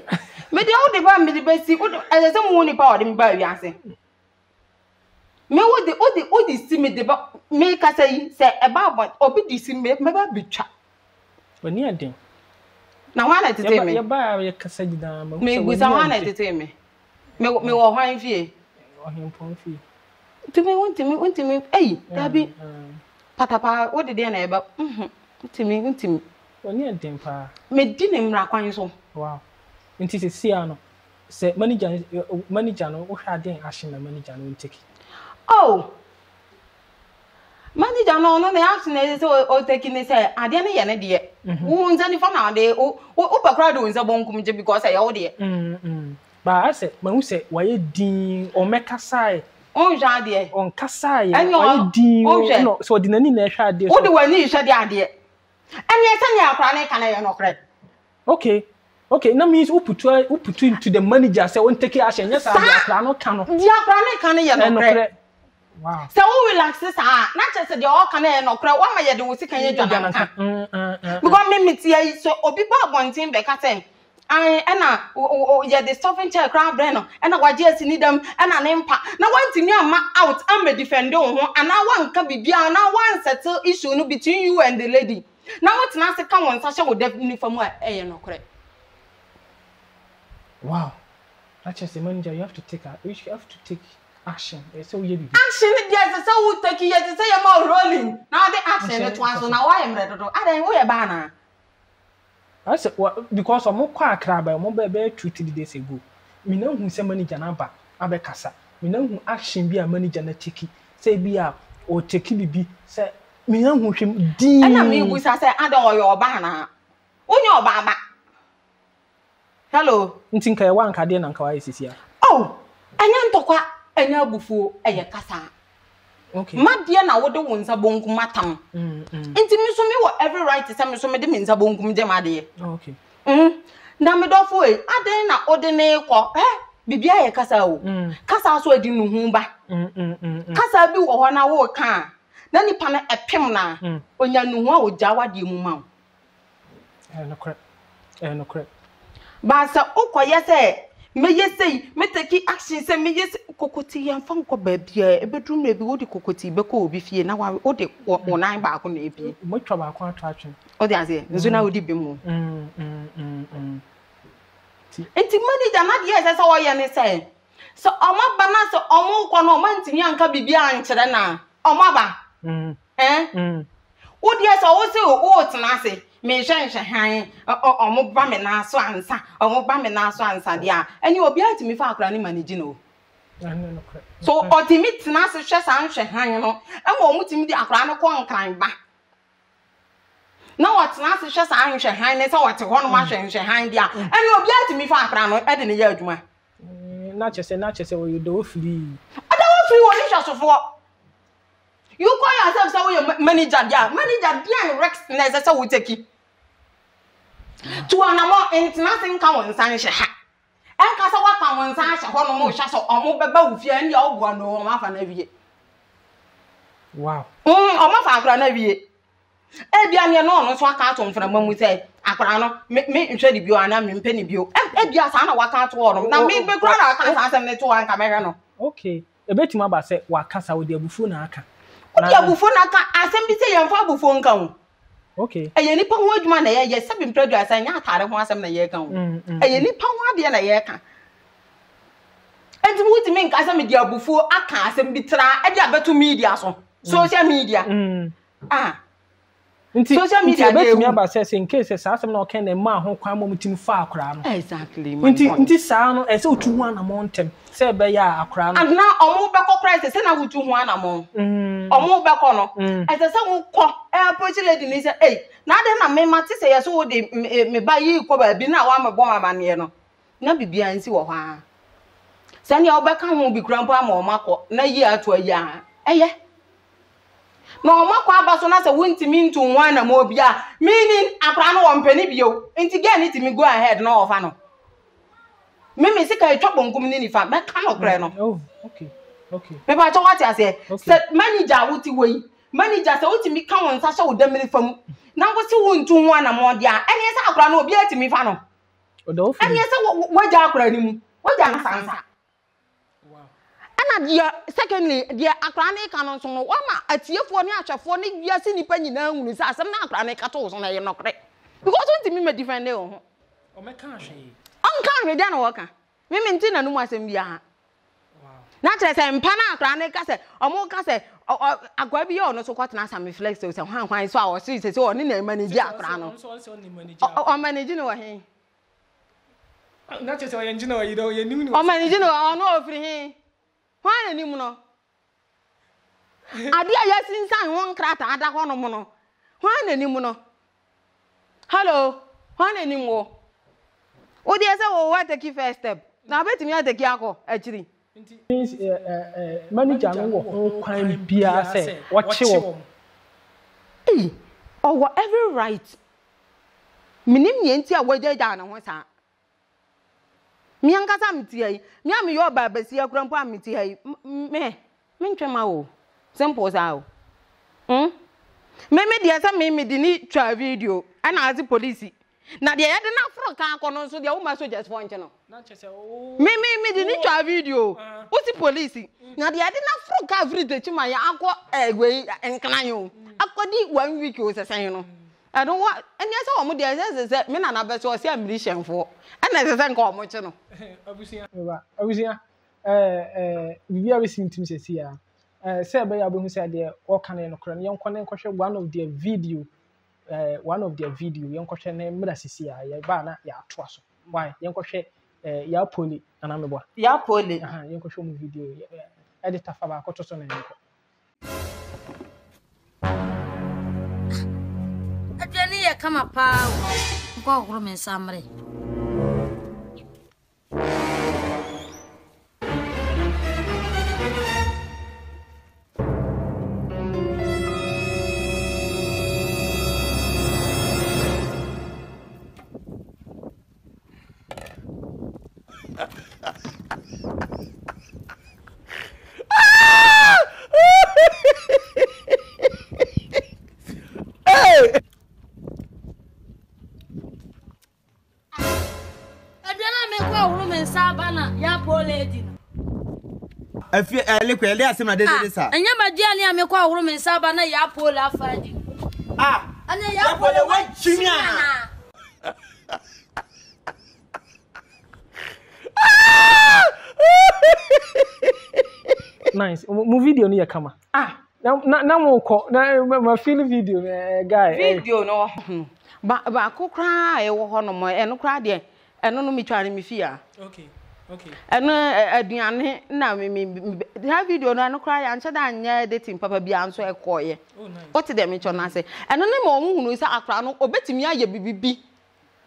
me de o de ba me de besi o de ese mu ni pa o de me ba wi ase me o de si me de ba me ka say se e ba bo obi di si me ba betwa wani adin na wa na tete me ya ba ya kasa gida ma me gusa wa na tete me wo hwan fie ohempon fie to me want me hey dabi patapa o de na e ba Ntimi. Oni adin pa. Me di ne mra kwan so. Wow. Nti se sia no. Se manager no wo hwa den ahye na manager no nteki. Oh. Manager no na action na se o teki ne se ade ne ye ne de. Wo nza ni fa na de o pa kra de nza bonkum je because ya wo de. Ba ase mahu se waye din o mekasai. On ja de. On kasai. Waye din no so de nani na hwa de. O de wani hwa de ade. And yes, I am not correct. Okay. That means who put into the manager say won't take action. Yes, I no cano. Correct. Wow. So we relax this not just the all can no cry. What my do can you do? Because me tia so obi ba bontin be ka say I yeah the stuffing chair crowd brain and I just need them and an impact. Now one thing out and be defend on and I want can be now one settle issue between you and the lady. Now what's not to come on Sasha will definitely from where no correct. Wow. That's just the manager, you have to take action. So you action yes, so we take it to say I'm rolling. Now the action it was now I am ready to I don't banner. I said because I'm more crab by more baby 2 days ago. Me know who say manager number abekasa. Me know who action be a manager na take say be a or take bibi say me know who him di and me we say ada your banner. Won your baba. Hello. Ntinka ya wan kade na nka wa isisia. Oh, anya ntokwa anya abufuo eye kasa. Okay. Madie na wo de wonsa bonkum matam. Enti me so me wo every right to say me so me de me nsa bonkum je made. Okay. Na me dofo e aden na ode ne ko bibia ye kasa o. Kasa so adi nu hu ba. Kasa bi wo ho na wo ka. Na nipa na epem na onya nu hu a ogya wade mu ma. No correct. Ba sa ukoye se me yesei me take action se me yes kokoti yan fa nko ba bia e bedrum na bi wo de kokoti be ko obi fie na wa wo de wonan ba ko na ebi mo twa ba ko attraction o de ase nzo na wo di bi mu enti manager na de ese se wo ye ne se so omo ba na so omo ko na omo ntimi anka bibia ankere na omo ba wo de ese wo se o tena ase me hye han omo ba me na so ansa omo ba me na so ansa dia eni obi atimi fa akra ni manage no so ultimate na se hwe san hwe han no e mo omutimi di akra no ko nkran ba na what na se hwe san hwe han ne se wote ho no ma hwe han dia eni obi atimi fa akra no e de ne ya adwuma na chese we do free wo ni hwasofo you call yourself say we manager dia Rex na say we take to anamo international kan won san hye ha enka say wa kan won san hye ho no mo hwa so omo beba wo fie ndia obo no o ma fa na wie wow o ma fa akra na wie e bia ne no so aka ato mfana mamu say akra no me nhwe di bio ana me mpe ni bio e bia sa na waka ato no na me be kura na aka asem ne to anka me hwe no okay ebetima ba say wakasa wo de abufu na aka odi abufu na aka asem bi say yemfa abufu nka ho okay eye nipa ho adwuma na ye se bi mpradu asa nya atare ho asem na ye ka ho eye nipa ho ade na ye ka enti wuti me nka asem di abufu aka asem bi tra e di abeto media so social media social media betimi aba say in case sa asem na o ken na ma ho kwan mo mutim fa akra no exactly nti sa no e se otu ho na mo ntem se be ya akra no and na omo be ko price se na wutu ho na mo omo be ko no e se wo ko airport lady ni say na de na me mate say yes wo de me ba yi ko ba bi na wa me bo mama ne no na bibia nsi wo ho a se ne o be ka ho bi krampo ama o makọ na yi ato ayi a eye na o makọ abaso na se wontimi ntu nwa na mo bia meaning akra no wo mpani bio nti ge ni timi go ahead na ofa no mimi sika etwabo ngum ni nifa me ka no kre no oh okay me ba to what ase se manager wuti wei manager se wuti mi ka won sa hye wo damiri fam na go si wo ntu nwa na mo dia eni se akra no obi atimi fa no odo fi eni se waja akra ni mu waja na sansa ana dia secondly dia akra na ka no so no wa ma atiefo ni ahwefo ni wiase nipa nyina hunu sa asem na akra na ka to so na ye nokre because wuti mi me defend e ho o me ka hwe onka hwe dia na woka mimi nti na numu asem bia ha na tire se mpa na akra na ka se omo ka se agwa bi yo no so kwatena asam flex so hwan so a wo se o ni na manage akra no o manage no wa he na tire se o yenji na wa yido ye nimu ni o manage no no ofiri he hwan na nimu no ade a yasinsan won krata ada ho no mo no hwan na nimu no hello hwan na nimu wo odi ese wo wa take first step na betimi atake akọ achiri means manager no wo kwan bia say watch wo or every right minim ye nti a wajaja na ho sa mi ankasa mti ai mi am yo ba basi akura mpo amti ai me ntwema wo simple sa wo me dia sa me di ni twa video ana azi police na de yede na fro kan akono so de wo ma soldiers for nche no na chese o me di ni twa video wo si police na de yede na fro ka everyday chi ma ya akọ egwe enkran yo akodi 1 week o sesan no I don't want and yes o mo de say me na na be so say ambition for and na say nka o mo chi no abusia bibia we simtim sesi ya say be ya be hu say de o kan no kro ne yenko ne nkwohwe one of their video yenkohwe ne mra sisi ya ba na ya to aso why yenkohwe ya poli ana mebo ya poli yenkohwe mu video editor fa ba ko to so na yenko Ajani ya kama pa ko ko men samre Afi lekwe le asem na dede sa anya madia ne amekwa ahoro men saba na ya pola afaji anya ya pola wa chimia nice mu video ni ya kama na mo ko na ma feel video guy video no ba ko kra e wo ho no mo eno kra de eno no mi tware mi fia Okay. eno aduane na me ha video no eno kra ya nche da anya dating papa bia nso e koye Oh nice. what de me cho na say eno ne mo hunu sa akra no obetimi aye bibibi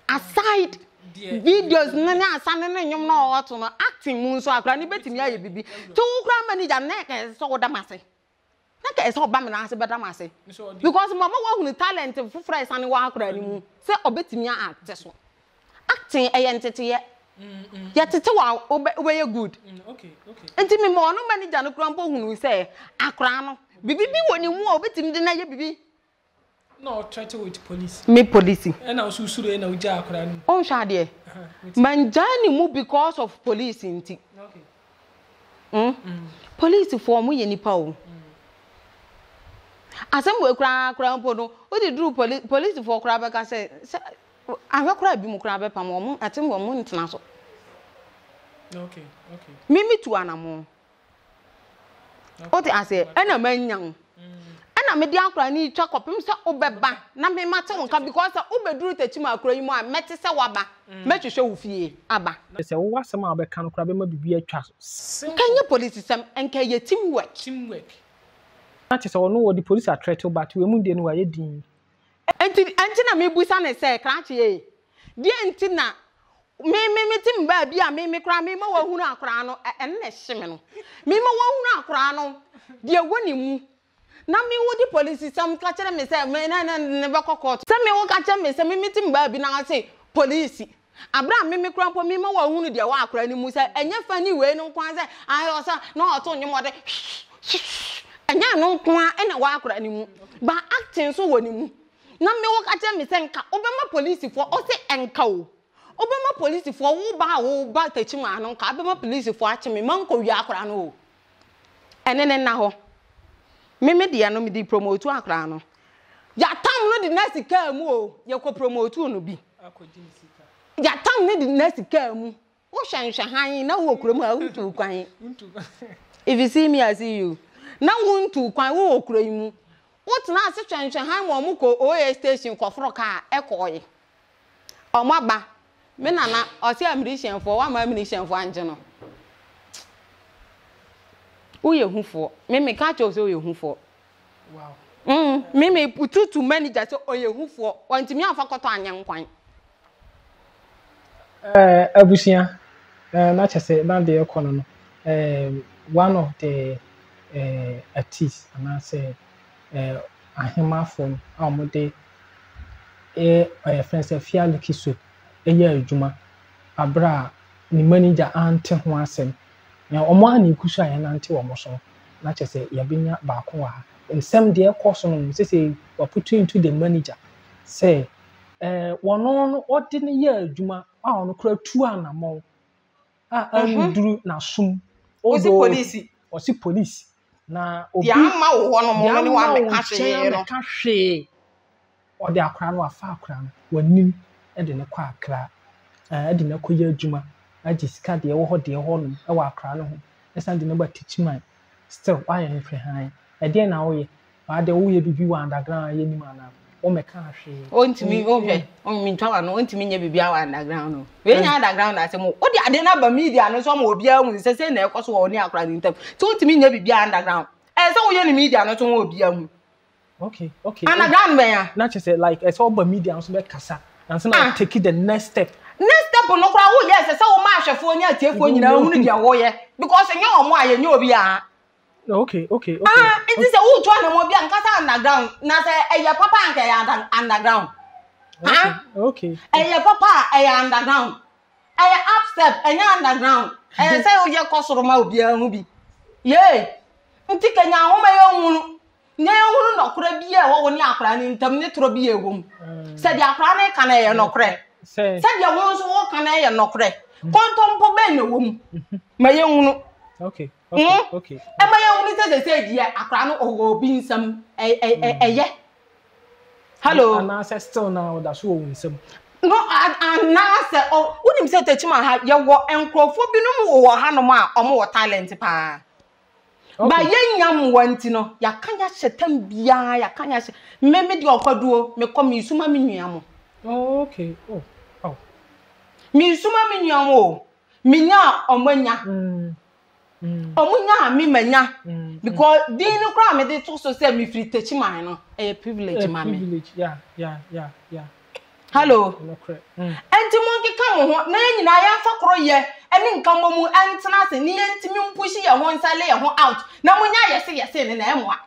aside videos na na asane na nyom na oto no acting mu nso akra ne betimi aye bibi to kra manager na ka so woda mase na ka so ba me na ase beda mase because mama wa hunu talent fufura isane wa akra ni mu say obetimi act so acting eyentete ye tete wa obeye good Okay. enti me mo no manager no kra mpo hunu say akra no bibi woni mu obetimi de na ye bibi No, try to with police. me police And I was sure na uja akra ni. on shade manjani mu because of police inti Okay. police for mu ye nipa o asem we kra mpo no o di dru police for kra be ka say ahwe kra bi mu kra be pam o mu atem wo mu ntena so Okay. mimi tu anamo o ti ase ena manyan ena me di akra ni twa kopem se obeba na me mate wonka because obeduru tachima akra yi mu a mete se waba metwehwe wo fie aba Se wo wasem a be kan kra be ma bibi atwa kanye police sem enka ye teamwork na che se wo no wo di police atreto but we mu de no wa ye din enti na me busa ne se kranche e die enti na me tim ba bia me kra me ma wa hunu akra no ene na hye no me ma wa hunu akra no de woni mu na me wo di police sam ka kire me se me na ne be kokot se me wo ka kire me se me tim ba bi na se police abra me kra mpo me ma wa hunu de wa akra ni mu se enye fani we no kwan se ayo sa na oto nyomode enya no kwan ene wa akra ni mu ba acting so woni mu na me wo ka kire me se nka obema police for o se enka o obema police for wo ba tachima no nka obema police for ache me manko wi akra no o ene ne na ho me dia no me di promote akra no ya tam no di next car mu o ye ko promote no bi akodi sika ya tam no di next car mu wo hwanhwa han na wo kuro mu a untu kwan if you see me I see you na untu kwan wo kuro yi mu wo tena ase hwanhwa han mo mu ko OA station ko fro ka ekoye omaba me nana o se amrishen for wa ma amrishen for anje no uye hufo me ka cho so uye hufo wow me pututu manager so uye hufo wantimi afakoto anyankwan abusia na chese na de ekono no one of the artists and I say ahema from amode friends afia lucky so eya adwuma abra ni manager ante ho asem na omo ani kusu aye na ante wo mo so na chese ya benya ba ko wa nsem de ekoso no say we put into the manager say wono no odi ne ya adwuma a ono kra tu anamo duru na sum osi police na obi ya ma wo no mo ne wa me ka hwe odi akra no afa akra no wanim e de ne kwa akra e de ne koya adwuma agisika de wo ho de ho no e wa akra no ho e san de ne ba teachman still why you free han e de na wo ye ba de wo ye bibi wa underground ye ni mana o me ka hwe ontimi o hwe o mi ntwa no ontimi nya bibi wa underground no we nya underground ase mo odi ade na ba media no so mo obi ahu se na ekoso wo ni akra ni ntam so ontimi nya bibi underground e se wo ye ni media no so wo obi ahu okay underground be ya na chese like it's all ba media so be kasa and so na take the next step no kra wo yes se wo ma hwefo ni atiefo nyina hunu dia wo ye because nya omo aye nya obi a okay it is a who to na mo bia nkasa underground na se eye papa anka ya underground okay eye papa eye underground eye upstep eye underground eye se o ye kosoro ma obi ahu bi ye nti kanya ho ma ye hunu nya ye hunu no kra bi e wo ni akra ni ntam ni tro bi e wom se dia akra na ka na ye no kra se dia won so wo ka na ye no kra kontompo be na wom ma ye hunu okay ema ye hunu se dia akra no obi nsam eye hello ana se still now that so wo nsam no ana se unim se techima ha ye wo enkrofo binum wo ha no ma omo wo talent pa ba ye nyam wanti no ya kanya shetam bia ya kanya she me de okwaduo me kom isuma me nuamo Oh, okay. Oh. Mi suma mi nyamo. Mi nya omanya. Omunya mi manya. Because din no kra me de to so say me free techi man no. A privilege mama. Privilege. Yeah. Hello. No correct. Enti monki ka mo ho na nyina ya fa kro ye eni nka momu entena se ni entimi mpushi ye ho nsale ye ho out. Na munya yese ne na emwa.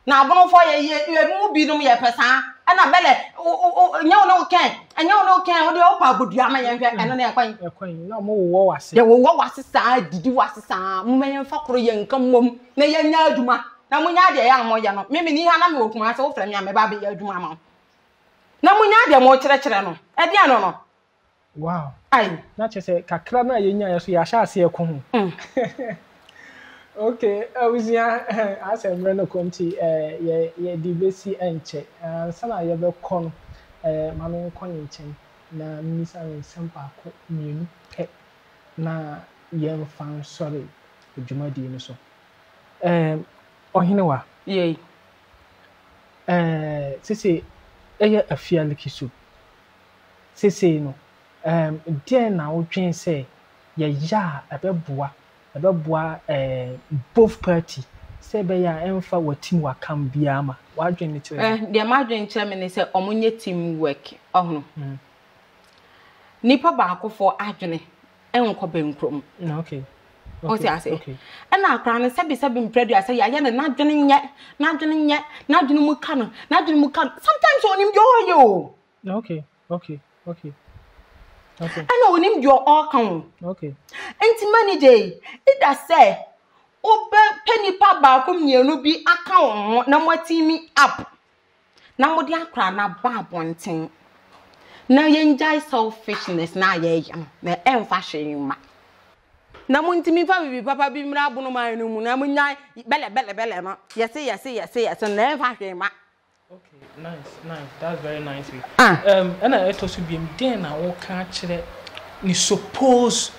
Na abono fo ye mu binom ye pesa. Ana bele nya no ken wo de opa bodua ma ye hwe eno na Ekwan na mo wo wase. Ye wo wase saa didi wase saa mmenye fa kro ye nka mom na ye nya aduma na munya de ya mo ye no me ni ha na me okuma se wo fra me ameba be ye aduma ma na munya de mo kire no e de ano no wow ai na chese kakra na ye nya so ya sha ase eko ho okay awuzia asem no konti ye dibesi enche sana ye be kon mame konye nchen na misa nsempa ko mienu pe na ye mfan sorry ejumadi ni so ohinewa ye sisi eye afia likisu sisi no den na wodwen se ye ya ebeboa both party se be ya emfa watim wakam bia ma wadwen ni kire de madwen kire me ne se omonye team work ohunu nipa ba akofo adwene enko benkrom okay okay okay na akra ne sebi mpredu ase ya ne nadwene nye mu ka no sometimes onim yo okay ana onim jo all kan okay enti manager ida say obe penipa ba ko mienu bi aka won na mwatimi up na modi akra na ba bonten na yenjai selfishness na ye na emfa hwema na muntimi fa bibi papa bi mra abono man no mu na munyai bele no yes na emfa hwema. Okay, nice. That's very nice. And I also be then na wo ka kire ni supposed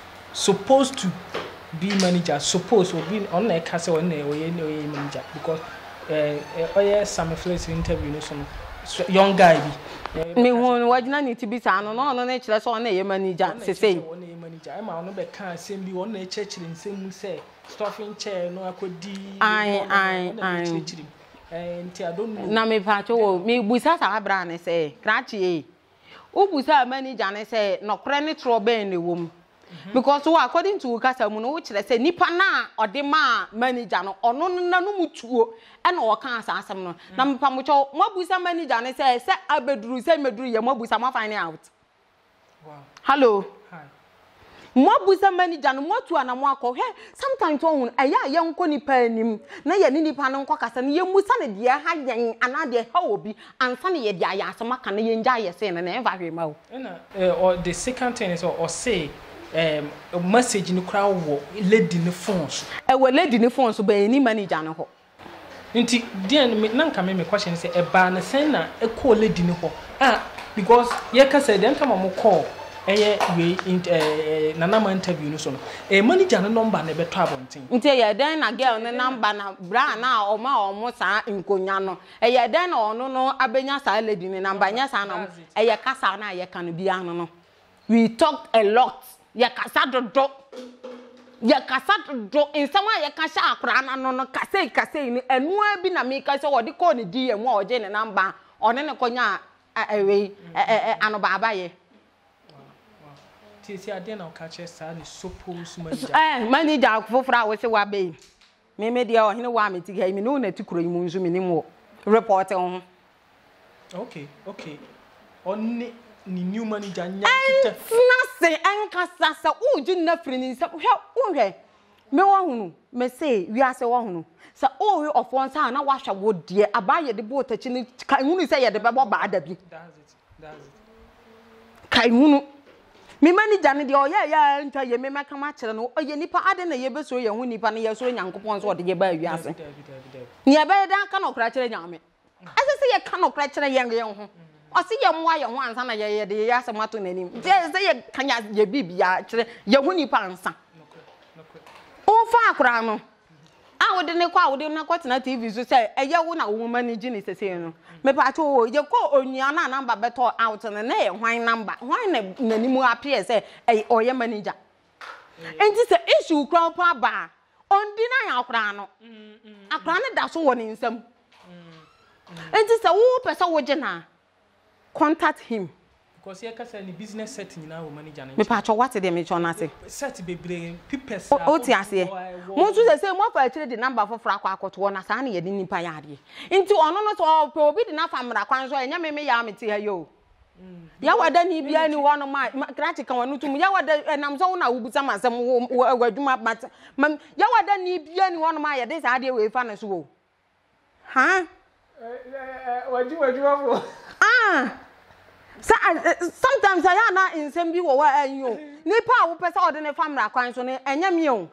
to be manager, supposed to be on na ka say on na manager because some flex interview no so young guy bi me won wajina ni ti bi sa no na kire so on na manager sesei on na manager e ma on be ka asem bi on na kire nsem say stuffing chair no akodi ai and I don't know. Na me pacho me busa sa abra ne say krachi o busa manager ne say no kre ne tro ben ne wom because according to kasa mu no wo kire say nipa na odema manager no ono na no mutuo e na o kan asasem no na me pa mo cho mo busa manager ne say abeduru say meduru ye mo busa mo find out. Wow. Hello. Hi. Mwabuza manager no motu ana mwako he sometimes ohun aya ye nko nipa anim na ye ni nipa no nko kasa ne ye musa ne de ha yen ana de ha obi ansa ne ye de aya asema ka ne ye nja ye se ne na enva hwema o na or the second thing is or say message ni kra wo lady ni phone so we lady ni phone so be ni manager no ho nti den na nka me question say e ba na sen na e call lady ni ho because ye ka say den time mo call we nana interview no so no manager no number na beto abonten nti ye den na girl ne number na bra na omo sa nkonya no ye den na ono no abenya sa lady ne number nya sa na ye kasa na ye kan bia no we talked a lot ye kasa dodo in someone ye kasa akra na no kase ni enu abi na me kasa wo de call ni di ye mu a oje ne number one ne konya ano baba ye see ade na catch sa ni suppose manager manager fofora we se wa be me de o hene wa me ti ga mi no na ti kuro yi mu nzu mi ni mo report on okay on ni new manager nya kita na se enkasa sa uju na firi ni sa hwe me wo hunu me say wi ase wo hunu sa o we ofon sa na wa hwa wo de abaye de bo tachi ni kai hunu se ye de be bo ba da bi that's it kai hunu me manager ne de o ya nta ye me maka ma kire no o ye nipa ade na ye be so ye hu nipa na ye so nyankopon so o de ye ba wi ase ni e be da ka no kra kire nyame asese ye ka no kra kire ye ho o se ye mo aye ho ansa na ye de ye ase mato nanim se ye kanya ye bibia kire ye hu nipa ansa o fa akra no a wo de ne kwa wo de na kwata na TV so say eye wo na wo manage ni sese no me pa to ye ko onua na number beto out na na hwan number hwan na nanimu appear say oye manager enti say issue kra pa ba ondi na ya akra no akra ne da so wo ni nsam enti say wo pesa wo je na contact him because here ka say ni business setting na wo manager na me pa to what dey me chona say set bebre people o ti ase mo tu say mo fa chire the number for fra akoto na sa na ye ni nipa yaade enti ono no so pe obi di na famra kwan so enya me ya meti ha yo ya wada ni bia ni wono ma krati kan wonu tum ya wada nam so na wubuta masem wadwuma bat ya wada ni bia ni wono ma ye de sa de we fa na so wo ha wadwuma sometimes I na insem bi wo wa anyo nipa wo pesa ode ne famra kwan so ne enya mi o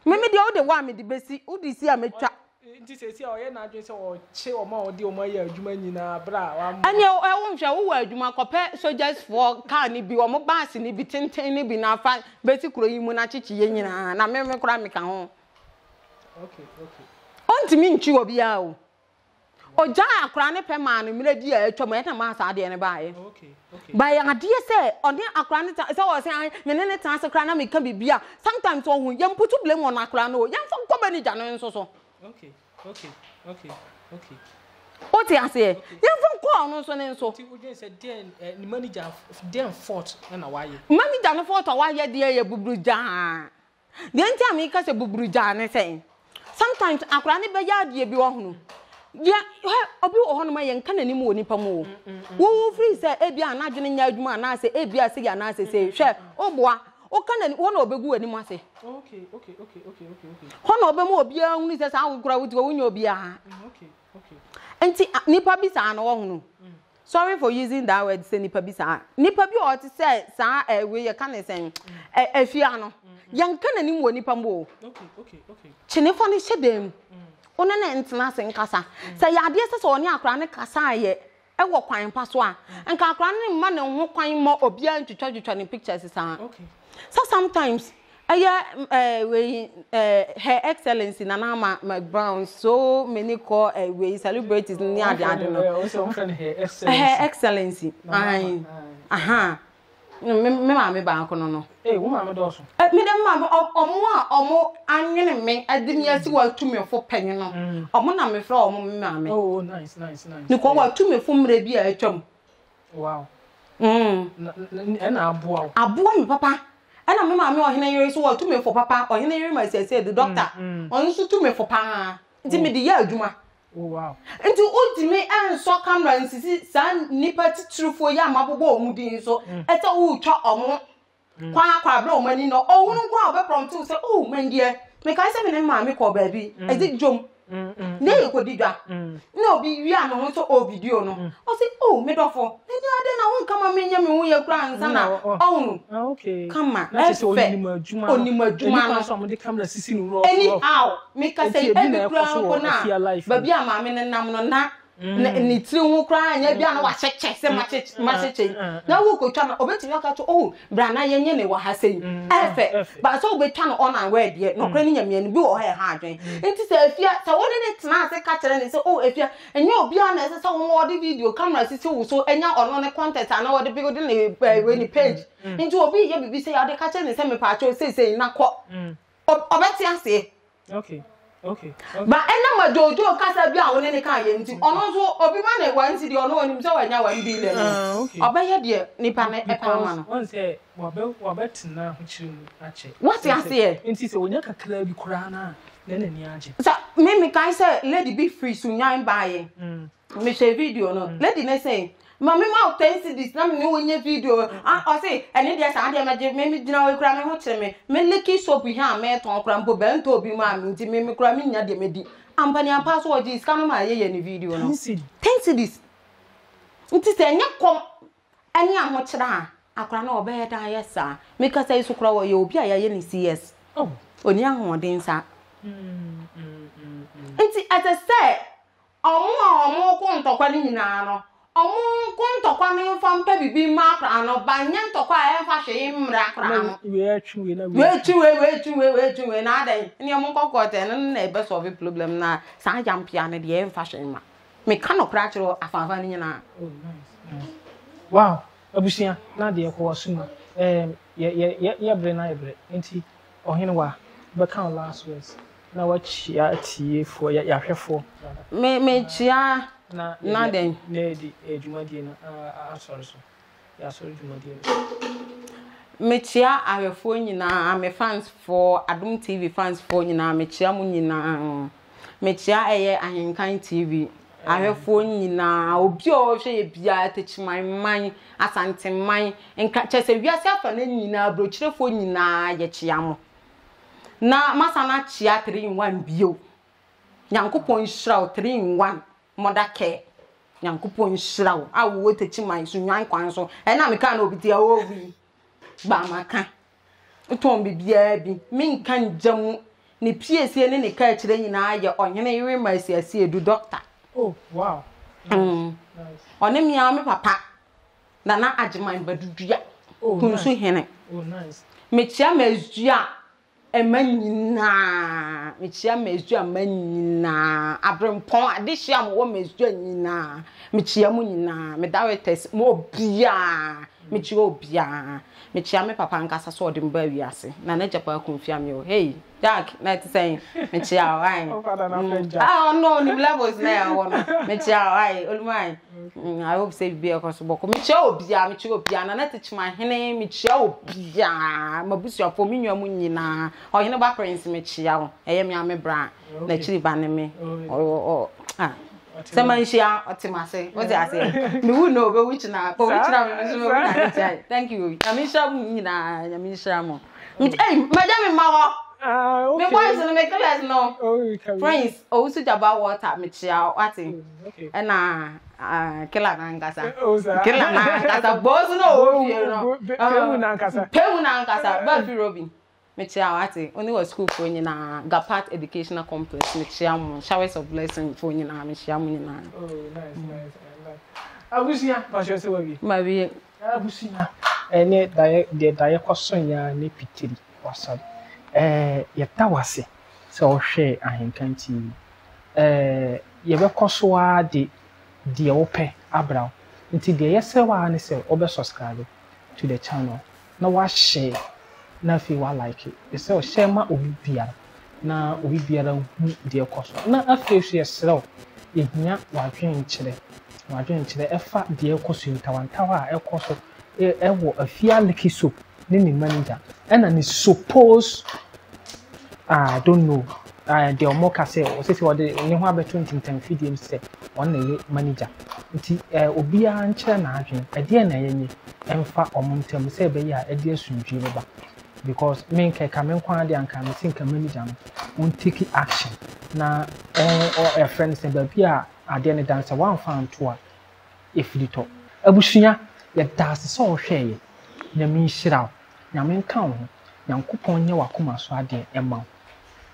me de o de wa me de besi o de si a metwa nti se si o ye na adwen se o che o ma o de o ma ya adwuma nyina bra wa anya wo nhwe wo wa adwuma kope soldiers for car ni bi o mo bass ni bi tenten ni bi na fa besi kuro yi mu na chichi ye nyina na me kura me kan ho okay onti mi nchi obi a o oja akra ne pema no mire di a twom eta ma sa de ne baaye okay ba ya ade se oni akra ne se wo se me ne tan se kra na me ka bibia sometimes o hu yem putu blame on akra no yem fa ko manager no nso so okay o ti ase yem fa ko no so ne nso ti o je se den ni manager den fort na waye manager no fort waye de ye buburu ja de nti am ka se buburu ja ne se sometimes akra ne be ya de bi wo hu ya obi o hono ma ye nka nani mu onipa mu wo free say ebi anadwene nya adwuma na say ebi ase ya na say hwe oboa o ka nani wo na obegu ani mu ase okay hono obemu obi ahunu say sa agukura wuti wo nya obi aha okay enti nipa bi sa na wo hunu sorry for using that word say nipa bi o ti say sa we ye ka ne sen afia no ye nka nani mu onipa mu okay chinefo ne hyedem ona na ntena se nkasa se ya ade se oni akra ne kasa ye ewo kwan pa so a nka akra ne mma ne ho kwan mo obia ntwitwa ne pictures sa okay so sometimes we her excellency Nana McBrown so many call we celebrities ni ade no her excellency aha me ma ba ko no wo ma me do so me dem ma omo anwene me adimi asi wa tumefo panyi no omo na me fra omo me ma me oh nice ni ko wa tumefo mre bi a atwam wow na aboa me papa ena me ma me ohene yere so wa tumefo papa ohene yere ma say the doctor on so tumefo pa nti me di ya adwuma oh wow nti ultime enso camera nsisi san nipa titrufo ya mabobo omudin so ete wo twa omo kwa bla omani no ohunu kwa obe prompt say oh man dear me kai say me ma me ko baabi edi jom na e ko didwa na obi wi ano ho so o video no o say oh me dofo ni ade na won kama me nya me hu ye kura nsa na ohunu okay kama na say onima adwuma no so mo de camera sisi no ro anyhow me ka say e bi kura ko na baabi ama me nam no na ni tiri hu kra anya bia na wa cheche se ma cheche na wo ko twa na obetimi aka to oh bra na yenye ne wa ha sei efe ba so obetwa no on and word ye no kra ni nyame ni bi wo ha adwen enti se afia se wo ne tena se ka kere ne se oh afia enye obi na se wo wo de video camera sisi wo so enya ono ne content ana wo de bi go de ne we ni page enti obi ye bibi se ya de ka kere ne se me pa cho sei na ko obeti ase okay ba ena majojo kasa bia woni ne kan ye nti ono so obi ma na wan ti di ono onim se wanya wan bi le obaye de nipa na e pa ma no won se wabetina ho chiru ache what you say nti se wonya kakra bi kura na ni aje so me kan say lady be free so nyan baaye me share video no lady ne say mama ma tense this na me wonye video o say ene dia sa dia me gina we kura me ho kire me leki soap hi a me ton kura mpo be nto obi ma me nti me kura me nya de me di ampani ampa so oji scan ma ye ni video no tense this nti se nya kom ene a ho kire a akura na obe da yesa me ka say so kura wo ye obi a ye ni CS oni ahoden sa nti as I say omo ko ntokwa ni nyina no omu kun to kwa ne fam pe bibi ma kra no ba nya to kwa e fa hwe mra kra no we atwi na we na den ni omu kokote no na e be solve problem na sa jampia ne de e fa hwe ma me ka no kra kiro afafa ni na. Oh nice. Wow, abusia na de ko wasuma ye bre na ye bre enti ohene wa be kan last words na wachia tie fo ya hwefo me chia na den na di ejumadi na sorry so ya sorry ejumadi me chia ahwefo nyina me fans for Adum TV fans for nyina me chia mu nyina me chia eye Ahenkan TV ahwefo nyina obi o hwe ye bia techiman man asante man enka chese wiase afa na nyina brochirefo nyina ye chia mo na masana chia 3 in 1 bio nyankopon hiraw 3 in 1 modake nyankopon hiraw awo techiman so nwan kwan so e na me ka na obitia owi ba maka uton bibia bi min kan jamu ni piesie ne ka kire nyina ye ohene yire masiasie edu doctor. Oh wow. Nice. Onem ya me papa na ajiman badudua kunsu hene. Oh nice. Me chia mazua emanyina me chia mazua manyina abrempon adehia mo mazua nyina me chia mu nyina me dawetes mo bia me chia obia me chia me papa nkasa so odem ba wiase na na japa konfia me o hey Jack na ti say me chia why no ni levels na won me chia why olumai I hope say be across boko me chia obia na ti chima hene me chia obia mabusu afo me nwa mu nyina o hene ba prince me chia wo eye me ame bra na chiri ba ne me Semanshia otimase what I say me who know be which na for which na me so thank you Yamisha nyina Yamisha mo hey madam mawo me boys no me class no friends o su jaba water me chia wati e na kila na ngasa boss no o fie no pemu na ngasa ba fi Robin me chia wati only was school for nyina Gapat Educational Complex me chia mo showers of blessing for nyina me chia mo nyina. Oh nice abusia ba shose wabi ma bi abusia ene daye kwason ya ne pitiri wasab yeta wase se o hwe Ahenkan TV ye be kosoa de ope abraw nti de yesewa ne se obe subscribe to the channel na wa share na fi wa like it se o share ma obi biara na obi biara hu de koso na afi so yesrew yehia wadwen kire efa de koso ntawantawa ekoso ewo afia leki soap ni manager and and is supposed I don't know the omoka say o say what the ni ho abeto ntintan fidiem say on na manager nti obi a nkyere na adwen ade na yenye emfa omontam say be ya ade asundwe ba because men ke kamen kwa de anka me think manager no won take action na or a friend say be a ade ne dance one fan to a if the top abusunya ya dance so hwe nyame nhiraw nyame nka ho nyankopon nye wakoma so ade ema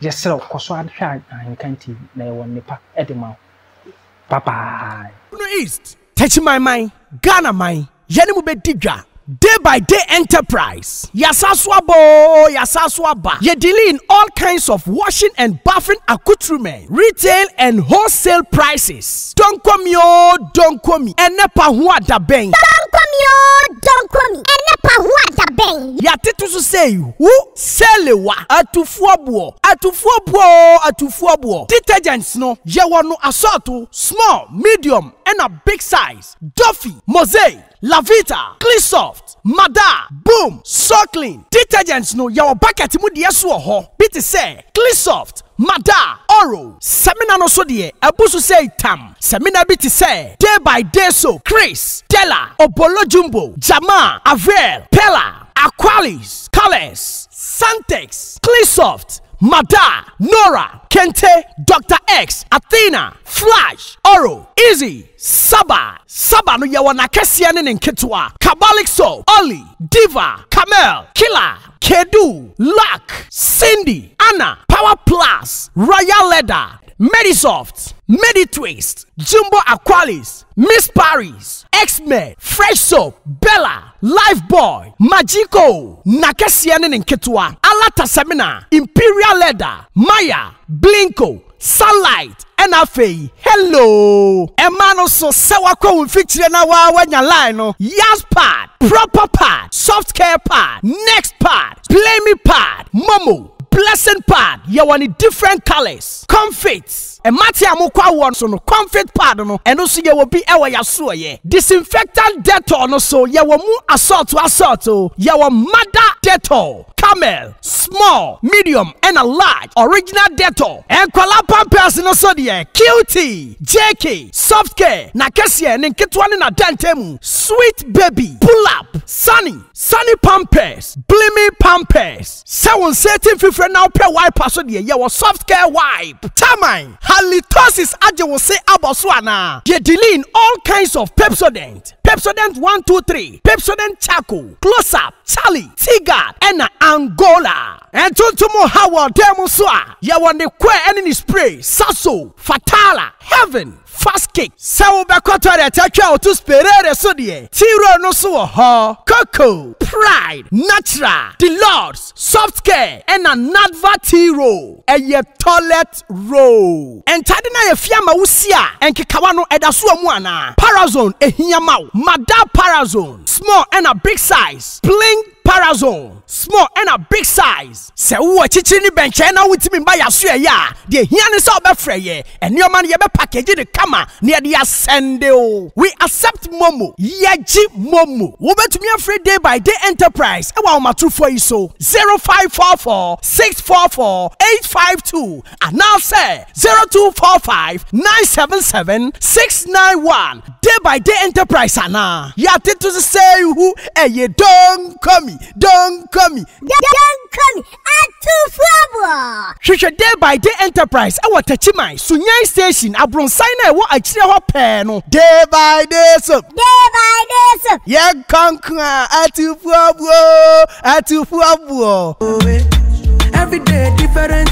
jesrew koso adhwa Ahenkan TV na ye won nipa edema bye bye no East touch my mind Ghana mind yene mu be digwa day by day enterprise yasaswaba ye deal in all kinds of washing and bathing accoutrement retail and wholesale prices don't come enepa ho adabeng Don't call me. Enepa ho adabeng. Ya titu so say who selewa atufuobo detergents no ye wono assorto small medium and a big size Duffy Mosaic Lavita Cleansoft Mada Boom Circling detergents no your bucket mu de so ho bit say Cleansoft Mada Oro Semina no so de abusu say tam Semina bit say day by day so Chris Della Obolo Jumbo Jama Avel Pella Aqualis Colors Santex Cleansoft Mada Nora Kente Dr. X Athena Flash Oro Easy Saba no yawana kesia ne nketwa Kabalik Soap Oli Diva Camel Killer Kedu Luck Cindy Anna Power Plus Royal Leather Medisoft, Meditwist, Jumbo Aqualis, Miss Paris, X-Men, Fresh Soap, Bella, Lifebuoy, Magico, Nakasianen and Ketua, Alata Semina, Imperial Leather, Maya, Blinko, Sunlight, NFA, hello. Emano so sawako feature na wa wanya line. Yas pad, proper pad, soft care pad, next pad, play me pad, Momo, blessing pad. You want different colors, comfits. And Matia Mukwa one so no comfort pad no, and also you will be ewa yasuo ye. Disinfectant Dettol no so you will mu assault to assault to you will mother Dettol. Camel, small, medium, and a large original Dettol. And Kuala Pampers no so the QT, JK, soft care, Nakasia, and Kitwan na Dantemu, sweet baby, pull up, sunny Pampers, blimmy Pampers. 7 now pair wipe so the your soft care wipe. Tamine, halitosis aje will say aboswana. They dealing all kinds of Pepsodent. Pepsodent 1, 2, 3, Pepsodent Charcoal, Close Up, Charlie, Tigard, and Angola. And Tuntumo Howard Demoswa. Ya want the queer enemy spray, Sasso, Fatala, Heaven, Fast Kick. Sao Bakoto take out to Sperere Sodie, Tiro no so ha, Coco, Pride, Natural, The Lords, Soft Care, and a Nadva Tiro, and your toilet roll. And Tadina Fiamma Usia, and Kikawano Edasua Mwana, Parazone, a Hiamau, Mada Parazone, small and a big size, Bling Parazone, small and a big size. Se uwa chichini bench na witimi mba ya suya ya. Die hiani sa obe freye. And your man yebe package the kama. Near the ascende o. We accept Momo. Yeji Momo. Ube to me a free day by day enterprise. Ewa umatu for iso. 0544 644 852. And now say 0245 977 691. Day by day enterprise ana. Ya to say who you don't come. Don't come me. Don't come at two flabber. Shusha day by day enterprise. I want to chimai. Sunyai station. Abron sign I want a chile pen. Day by day so. Day by day so. Yeah, conquer at two flabber. At two flabber. Every day different.